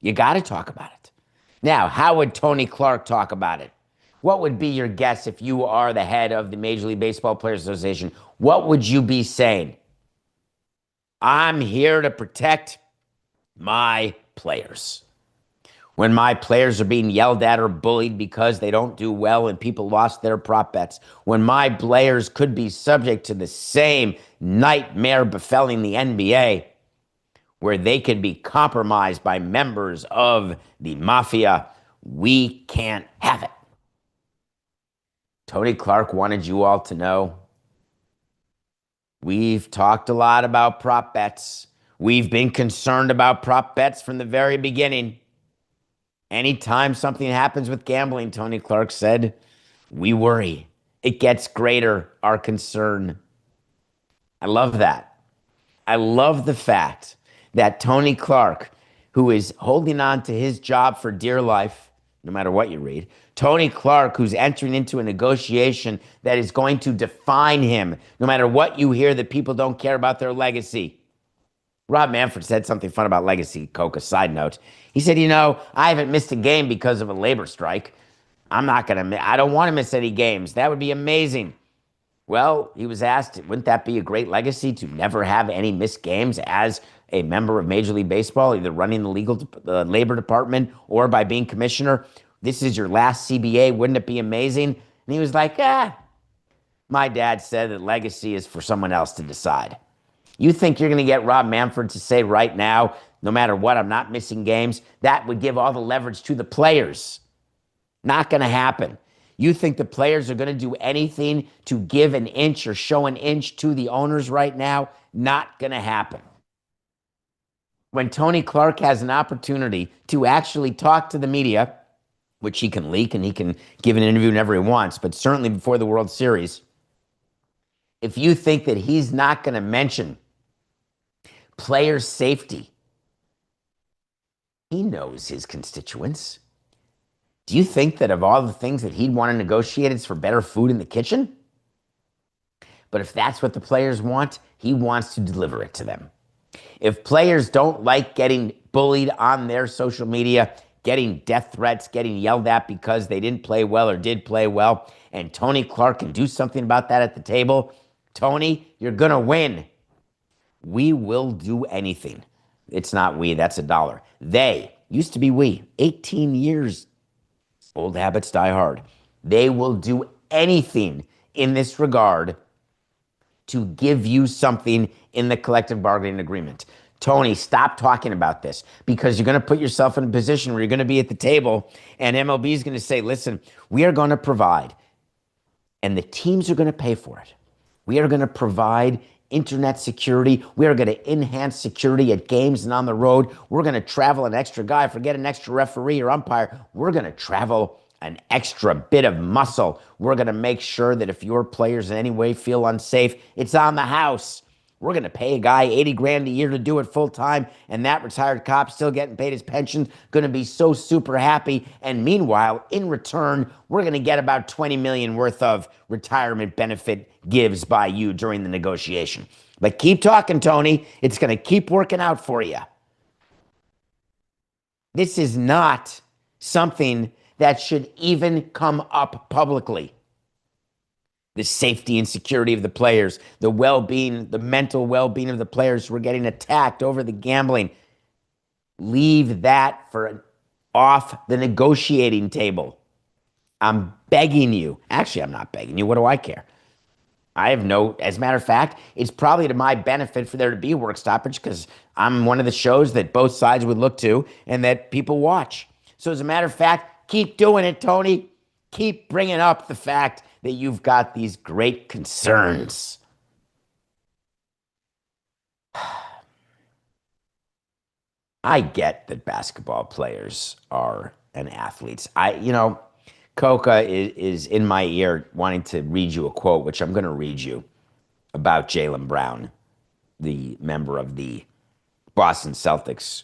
You got to talk about it. Now, how would Tony Clark talk about it? What would be your guess if you are the head of the Major League Baseball Players Association? What would you be saying? I'm here to protect my players. When my players are being yelled at or bullied because they don't do well and people lost their prop bets. When my players could be subject to the same nightmare befalling the NBA, where they could be compromised by members of the mafia. We can't have it. Tony Clark wanted you all to know we've talked a lot about prop bets. We've been concerned about prop bets from the very beginning. Anytime something happens with gambling, Tony Clark said, we worry. It gets greater, our concern. I love that. I love the fact that Tony Clark, who is holding on to his job for dear life, no matter what you read, Tony Clark, who's entering into a negotiation that is going to define him, no matter what you hear that people don't care about their legacy. Rob Manfred said something fun about legacy, Coca, side note. He said, I haven't missed a game because of a labor strike. I don't want to miss any games. That would be amazing. Well, he was asked, wouldn't that be a great legacy to never have any missed games as a member of Major League Baseball, either running the labor department or by being commissioner? This is your last CBA. Wouldn't it be amazing? And he was like, my dad said that legacy is for someone else to decide. You think you're going to get Rob Manfred to say right now, no matter what, I'm not missing games? That would give all the leverage to the players. Not going to happen. You think the players are going to do anything to give an inch or show an inch to the owners right now? Not going to happen. When Tony Clark has an opportunity to actually talk to the media, which he can leak and he can give an interview whenever he wants, but certainly before the World Series, if you think that he's not going to mention player safety, he knows his constituents. Do you think that of all the things that he'd want to negotiate, it's for better food in the kitchen? But if that's what the players want, he wants to deliver it to them. If players don't like getting bullied on their social media, getting death threats, getting yelled at because they didn't play well or did play well, and Tony Clark can do something about that at the table, Tony, you're going to win. We will do anything. It's not we, that's $1. They, used to be we, 18 years. Old habits die hard. They will do anything in this regard to give you something in the collective bargaining agreement. Tony, stop talking about this because you're going to put yourself in a position where you're going to be at the table and MLB is going to say, listen, we are going to provide, and the teams are going to pay for it. We are going to provide internet security. We are going to enhance security at games and on the road. We're going to travel an extra guy. Forget an extra referee or umpire. We're going to travel an extra bit of muscle. We're going to make sure that if your players in any way feel unsafe, it's on the house. We're going to pay a guy 80 grand a year to do it full time, and that retired cop still getting paid his pension, going to be so super happy. And meanwhile, in return, we're going to get about 20 million worth of retirement benefit gives by you during the negotiation. But keep talking, Tony. It's going to keep working out for you. This is not something that should even come up publicly. The safety and security of the players, the well-being, the mental well-being of the players who are getting attacked over the gambling. Leave that for off the negotiating table. I'm begging you. Actually, I'm not begging you. What do I care? As a matter of fact, it's probably to my benefit for there to be a work stoppage because I'm one of the shows that both sides would look to and that people watch. So as a matter of fact, keep doing it, Tony. Keep bringing up the fact that you've got these great concerns. I get that basketball players are athletes. Coca is in my ear wanting to read you a quote, which I'm going to read you, about Jaylen Brown, the member of the Boston Celtics.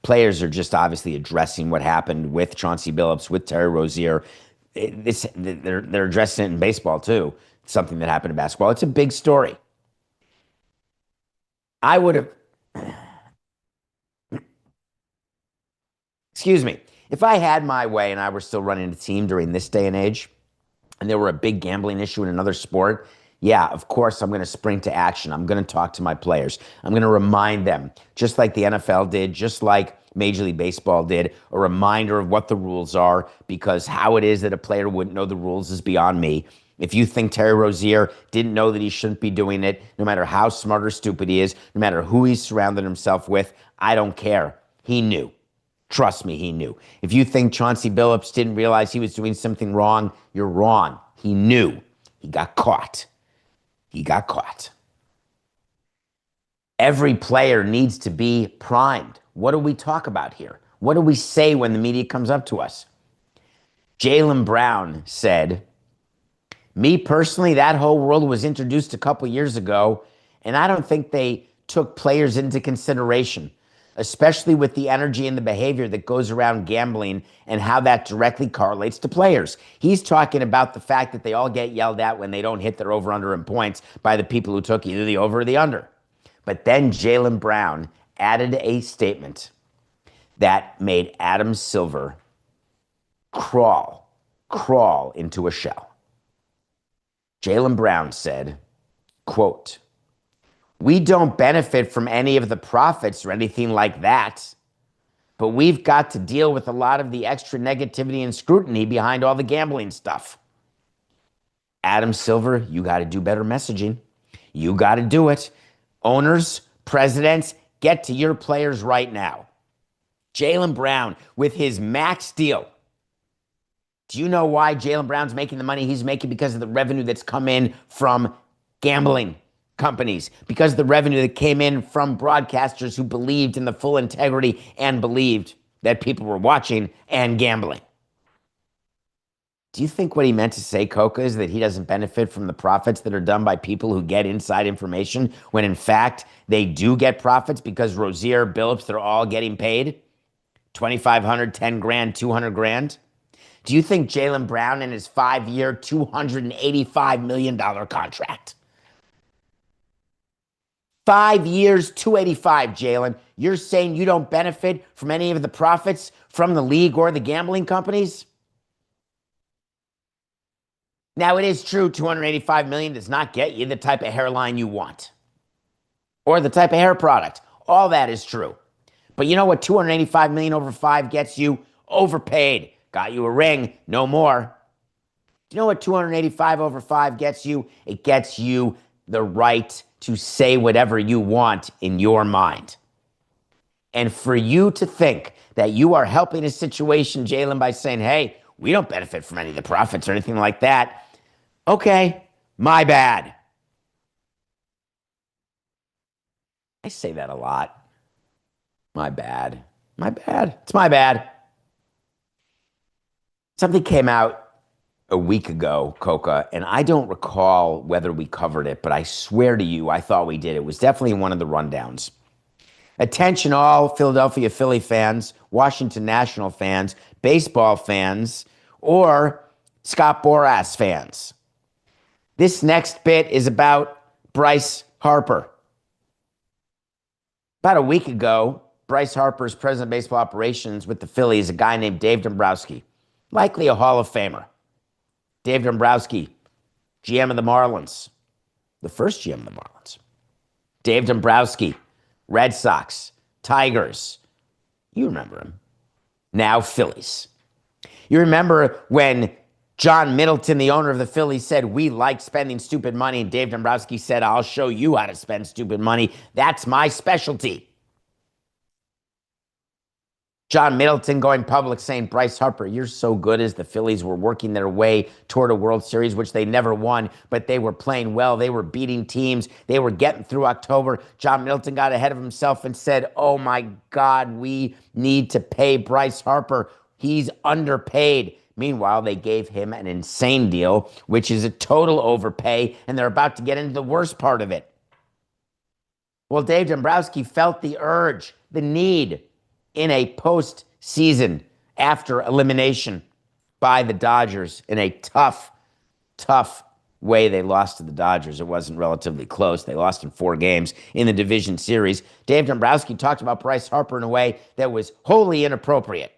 Players are just obviously addressing what happened with Chauncey Billups, with Terry Rozier. They're addressing it in baseball too. It's something that happened in basketball. It's a big story. I would have, excuse me, if I had my way and I were still running a team during this day and age, and there were a big gambling issue in another sport, yeah, of course I'm going to spring to action. I'm going to talk to my players. I'm going to remind them, just like the NFL did, just like Major League Baseball did, a reminder of what the rules are, because how it is that a player wouldn't know the rules is beyond me. If you think Terry Rozier didn't know that he shouldn't be doing it, no matter how smart or stupid he is, no matter who he's surrounded himself with, I don't care. He knew. Trust me, he knew. If you think Chauncey Billups didn't realize he was doing something wrong, you're wrong. He knew. He got caught. He got caught. Every player needs to be primed. What do we talk about here? What do we say when the media comes up to us? Jaylen Brown said, me personally, that whole world was introduced a couple years ago, and I don't think they took players into consideration, especially with the energy and the behavior that goes around gambling and how that directly correlates to players. He's talking about the fact that they all get yelled at when they don't hit their over-under in points by the people who took either the over or the under. But then Jaylen Brown added a statement that made Adam Silver crawl into a shell. Jaylen Brown said, quote, we don't benefit from any of the profits or anything like that, but we've got to deal with a lot of the extra negativity and scrutiny behind all the gambling stuff. Adam Silver, you got to do better messaging. You got to do it. Owners, presidents, get to your players right now. Jaylen Brown with his max deal. Do you know why Jaylen Brown's making the money he's making? Because of the revenue that's come in from gambling companies, because of the revenue that came in from broadcasters who believed in the full integrity and believed that people were watching and gambling. Do you think what he meant to say, Coca, is that he doesn't benefit from the profits that are done by people who get inside information when in fact they do get profits because Rozier, Billups, they're all getting paid? $2,500, 10 grand, 200 grand? Do you think Jaylen Brown in his 5-year, $285 million contract? 5 years, 285, Jaylen. You're saying you don't benefit from any of the profits from the league or the gambling companies? Now, it is true $285 million does not get you the type of hairline you want or the type of hair product. All that is true. But you know what $285 million over 5 gets you? Overpaid. Got you a ring, no more. Do you know what 285 over 5 gets you? It gets you the right to say whatever you want in your mind. And for you to think that you are helping a situation, Jaylen, by saying, hey, we don't benefit from any of the profits or anything like that. Okay, my bad. I say that a lot. My bad. My bad. It's my bad. Something came out a week ago, Coca, and I don't recall whether we covered it, but I swear to you, I thought we did. It was definitely one of the rundowns. Attention, all Philadelphia Philly fans, Washington National fans, baseball fans, or Scott Boras fans. This next bit is about Bryce Harper. About a week ago, Bryce Harper's president of baseball operations with the Phillies, a guy named Dave Dombrowski, likely a Hall of Famer. Dave Dombrowski, GM of the Marlins, the first GM of the Marlins. Dave Dombrowski, Red Sox, Tigers. You remember him. Now Phillies. You remember when John Middleton, the owner of the Phillies, said, "We like spending stupid money," and Dave Dombrowski said, "I'll show you how to spend stupid money. That's my specialty." John Middleton going public saying, "Bryce Harper, you're so good," as the Phillies were working their way toward a World Series, which they never won, but they were playing well. They were beating teams. They were getting through October. John Middleton got ahead of himself and said, "Oh my God, we need to pay Bryce Harper. He's underpaid." Meanwhile, they gave him an insane deal, which is a total overpay, and they're about to get into the worst part of it. Well, Dave Dombrowski felt the urge, the need, in a postseason after elimination by the Dodgers in a tough way. They lost to the Dodgers. It wasn't relatively close. They lost in 4 games in the division series. Dave Dombrowski talked about Bryce Harper in a way that was wholly inappropriate,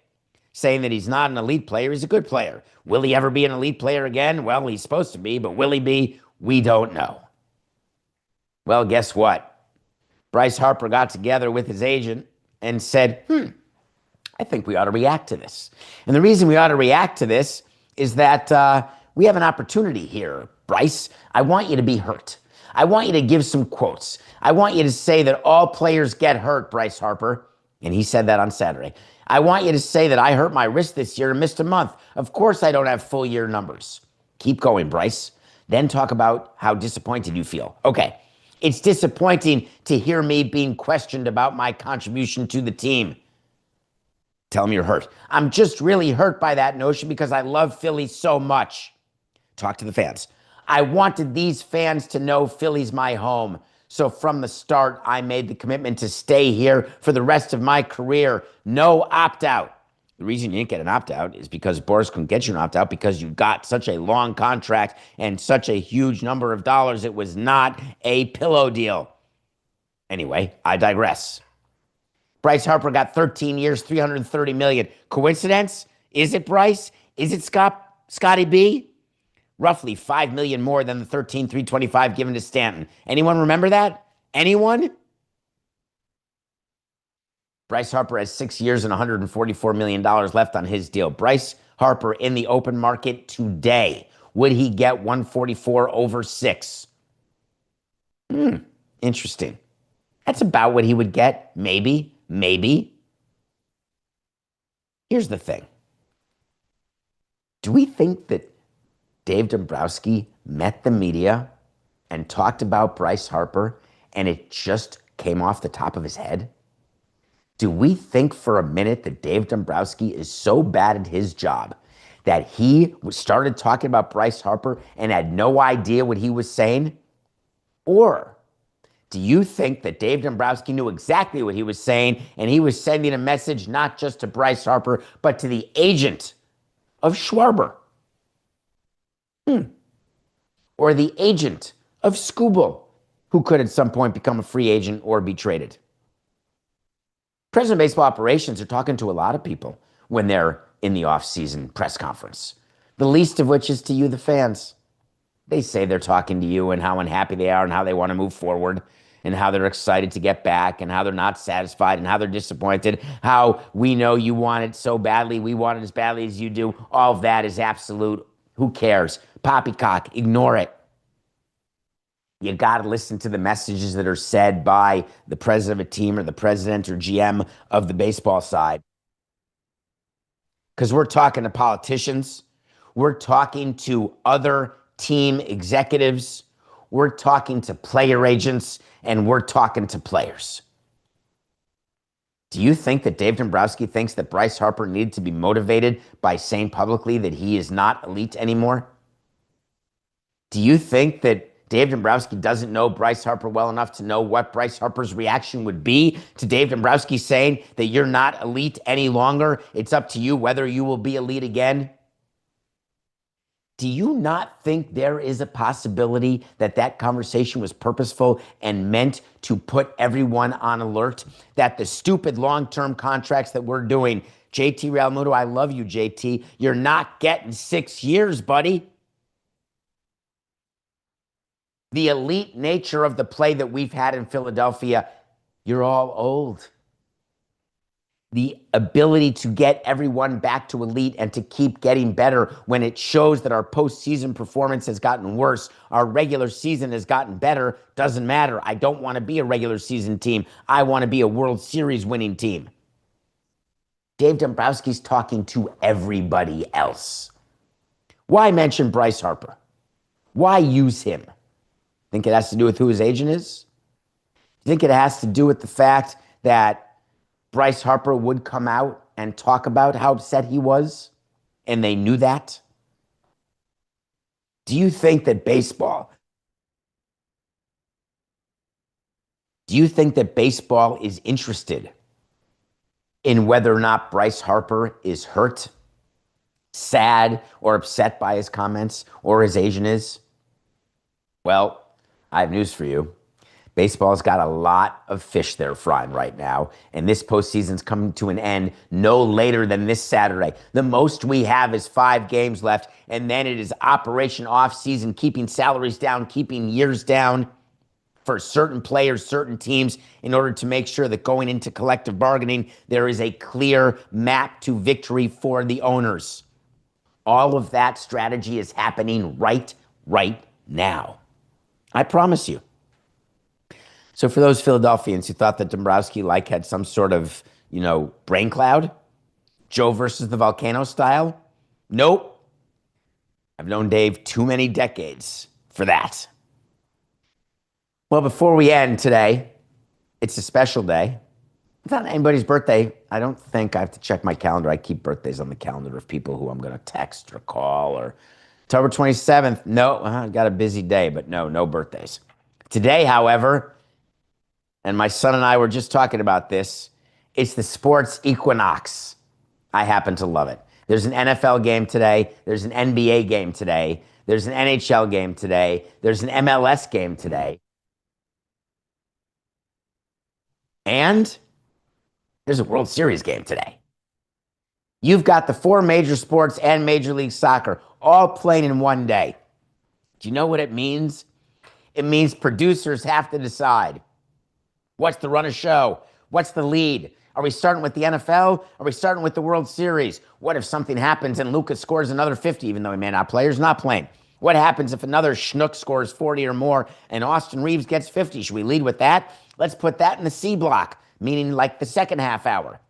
saying that he's not an elite player, he's a good player. Will he ever be an elite player again? Well, he's supposed to be, but will he be? We don't know. Well, guess what? Bryce Harper got together with his agent and said, I think we ought to react to this. And the reason we ought to react to this is that we have an opportunity here, Bryce. I want you to be hurt. I want you to give some quotes. I want you to say that all players get hurt, Bryce Harper. And he said that on Saturday. I want you to say that I hurt my wrist this year and missed a month. Of course I don't have full year numbers. Keep going, Bryce. Then talk about how disappointed you feel. Okay. It's disappointing to hear me being questioned about my contribution to the team. Tell him you're hurt. I'm just really hurt by that notion because I love Philly so much. Talk to the fans. I wanted these fans to know Philly's my home. So from the start, I made the commitment to stay here for the rest of my career. No opt-out. The reason you didn't get an opt-out is because Boras couldn't get you an opt-out because you got such a long contract and such a huge number of dollars. It was not a pillow deal. Anyway, I digress. Bryce Harper got 13 years, $330 million. Coincidence? Is it Bryce? Is it Scotty B? Roughly $5 million more than the $13,325 given to Stanton. Anyone remember that? Anyone? Bryce Harper has 6 years and $144 million left on his deal. Bryce Harper in the open market today. Would he get 144 over 6? Interesting. That's about what he would get. Maybe. Here's the thing. Do we think that Dave Dombrowski met the media and talked about Bryce Harper and it just came off the top of his head? Do we think for a minute that Dave Dombrowski is so bad at his job that he started talking about Bryce Harper and had no idea what he was saying? Or do you think that Dave Dombrowski knew exactly what he was saying and he was sending a message not just to Bryce Harper, but to the agent of Schwarber? Or the agent of Skubal, who could at some point become a free agent or be traded? President of Baseball Operations are talking to a lot of people when they're in the off-season press conference, the least of which is to you, the fans. They say they're talking to you and how unhappy they are and how they want to move forward and how they're excited to get back and how they're not satisfied and how they're disappointed, how we know you want it so badly, we want it as badly as you do. All of that is absolute. Who cares? Poppycock. Ignore it. You got to listen to the messages that are said by the president of a team or the president or GM of the baseball side. Because we're talking to politicians. We're talking to other team executives. we're talking to player agents, and we're talking to players. Do you think that Dave Dombrowski thinks that Bryce Harper needed to be motivated by saying publicly that he is not elite anymore? Do you think that Dave Dombrowski doesn't know Bryce Harper well enough to know what Bryce Harper's reaction would be to Dave Dombrowski saying that you're not elite any longer? It's up to you whether you will be elite again. Do you not think there is a possibility that that conversation was purposeful and meant to put everyone on alert? That the stupid long-term contracts that we're doing, JT Realmuto, I love you, JT. You're not getting 6 years, buddy. The elite nature of the play that we've had in Philadelphia, you're all old. The ability to get everyone back to elite and to keep getting better when it shows that our postseason performance has gotten worse, our regular season has gotten better, doesn't matter. I don't want to be a regular season team. I want to be a World Series winning team. Dave Dombrowski's talking to everybody else. Why mention Bryce Harper? Why use him? Think it has to do with who his agent is? Think it has to do with the fact that Bryce Harper would come out and talk about how upset he was, and they knew that? Do you think that baseball is interested in whether or not Bryce Harper is hurt, sad, or upset by his comments, or his agent is? Well, I have news for you. Baseball's got a lot of fish they're frying right now, and this postseason's coming to an end no later than this Saturday. The most we have is 5 games left, and then it is Operation Off-Season, keeping salaries down, keeping years down for certain players, certain teams, in order to make sure that going into collective bargaining, there is a clear map to victory for the owners. All of that strategy is happening right now. I promise you. So for those Philadelphians who thought that Dombrowski had some sort of, brain cloud, Joe versus the volcano style, nope. I've known Dave too many decades for that. Well, before we end today, it's a special day. It's not anybody's birthday. I don't think I have to check my calendar. I keep birthdays on the calendar of people who I'm going to text or call. Or October 27th, no, I've got a busy day, but no birthdays. Today, however, and my son and I were just talking about this, it's the sports equinox. I happen to love it. There's an NFL game today. There's an NBA game today. There's an NHL game today. There's an MLS game today. And there's a World Series game today. You've got the 4 major sports and Major League Soccer all playing in one day. Do you know what it means? It means producers have to decide. What's the run of show? What's the lead? Are we starting with the NFL? Are we starting with the World Series? What if something happens and Lucas scores another 50, even though he may not play or is not playing? What happens if another schnook scores 40 or more and Austin Reeves gets 50? Should we lead with that? Let's put that in the C block, meaning the second half hour.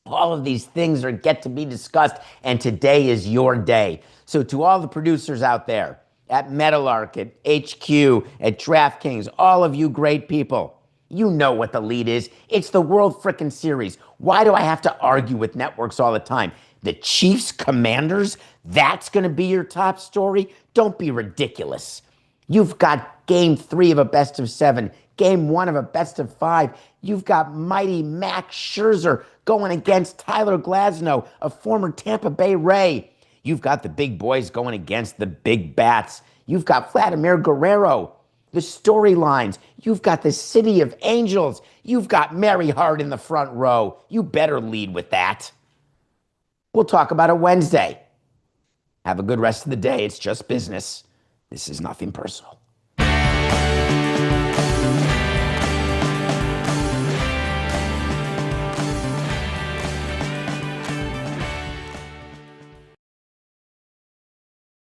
All of these things are yet to be discussed, and today is your day. So to all the producers out there, at Metalark, at HQ, at DraftKings, all of you great people, you know what the lead is. It's the World Frickin' Series. Why do I have to argue with networks all the time? The Chiefs Commanders, that's going to be your top story? Don't be ridiculous. You've got game 3 of a best of 7, game 1 of a best of 5. You've got mighty Max Scherzer going against Tyler Glasnow, a former Tampa Bay Ray. You've got the big boys going against the big bats. You've got Vladimir Guerrero. The storylines. You've got the City of Angels. You've got Mary Hart in the front row. You better lead with that. We'll talk about it Wednesday. Have a good rest of the day. It's just business. This is nothing personal.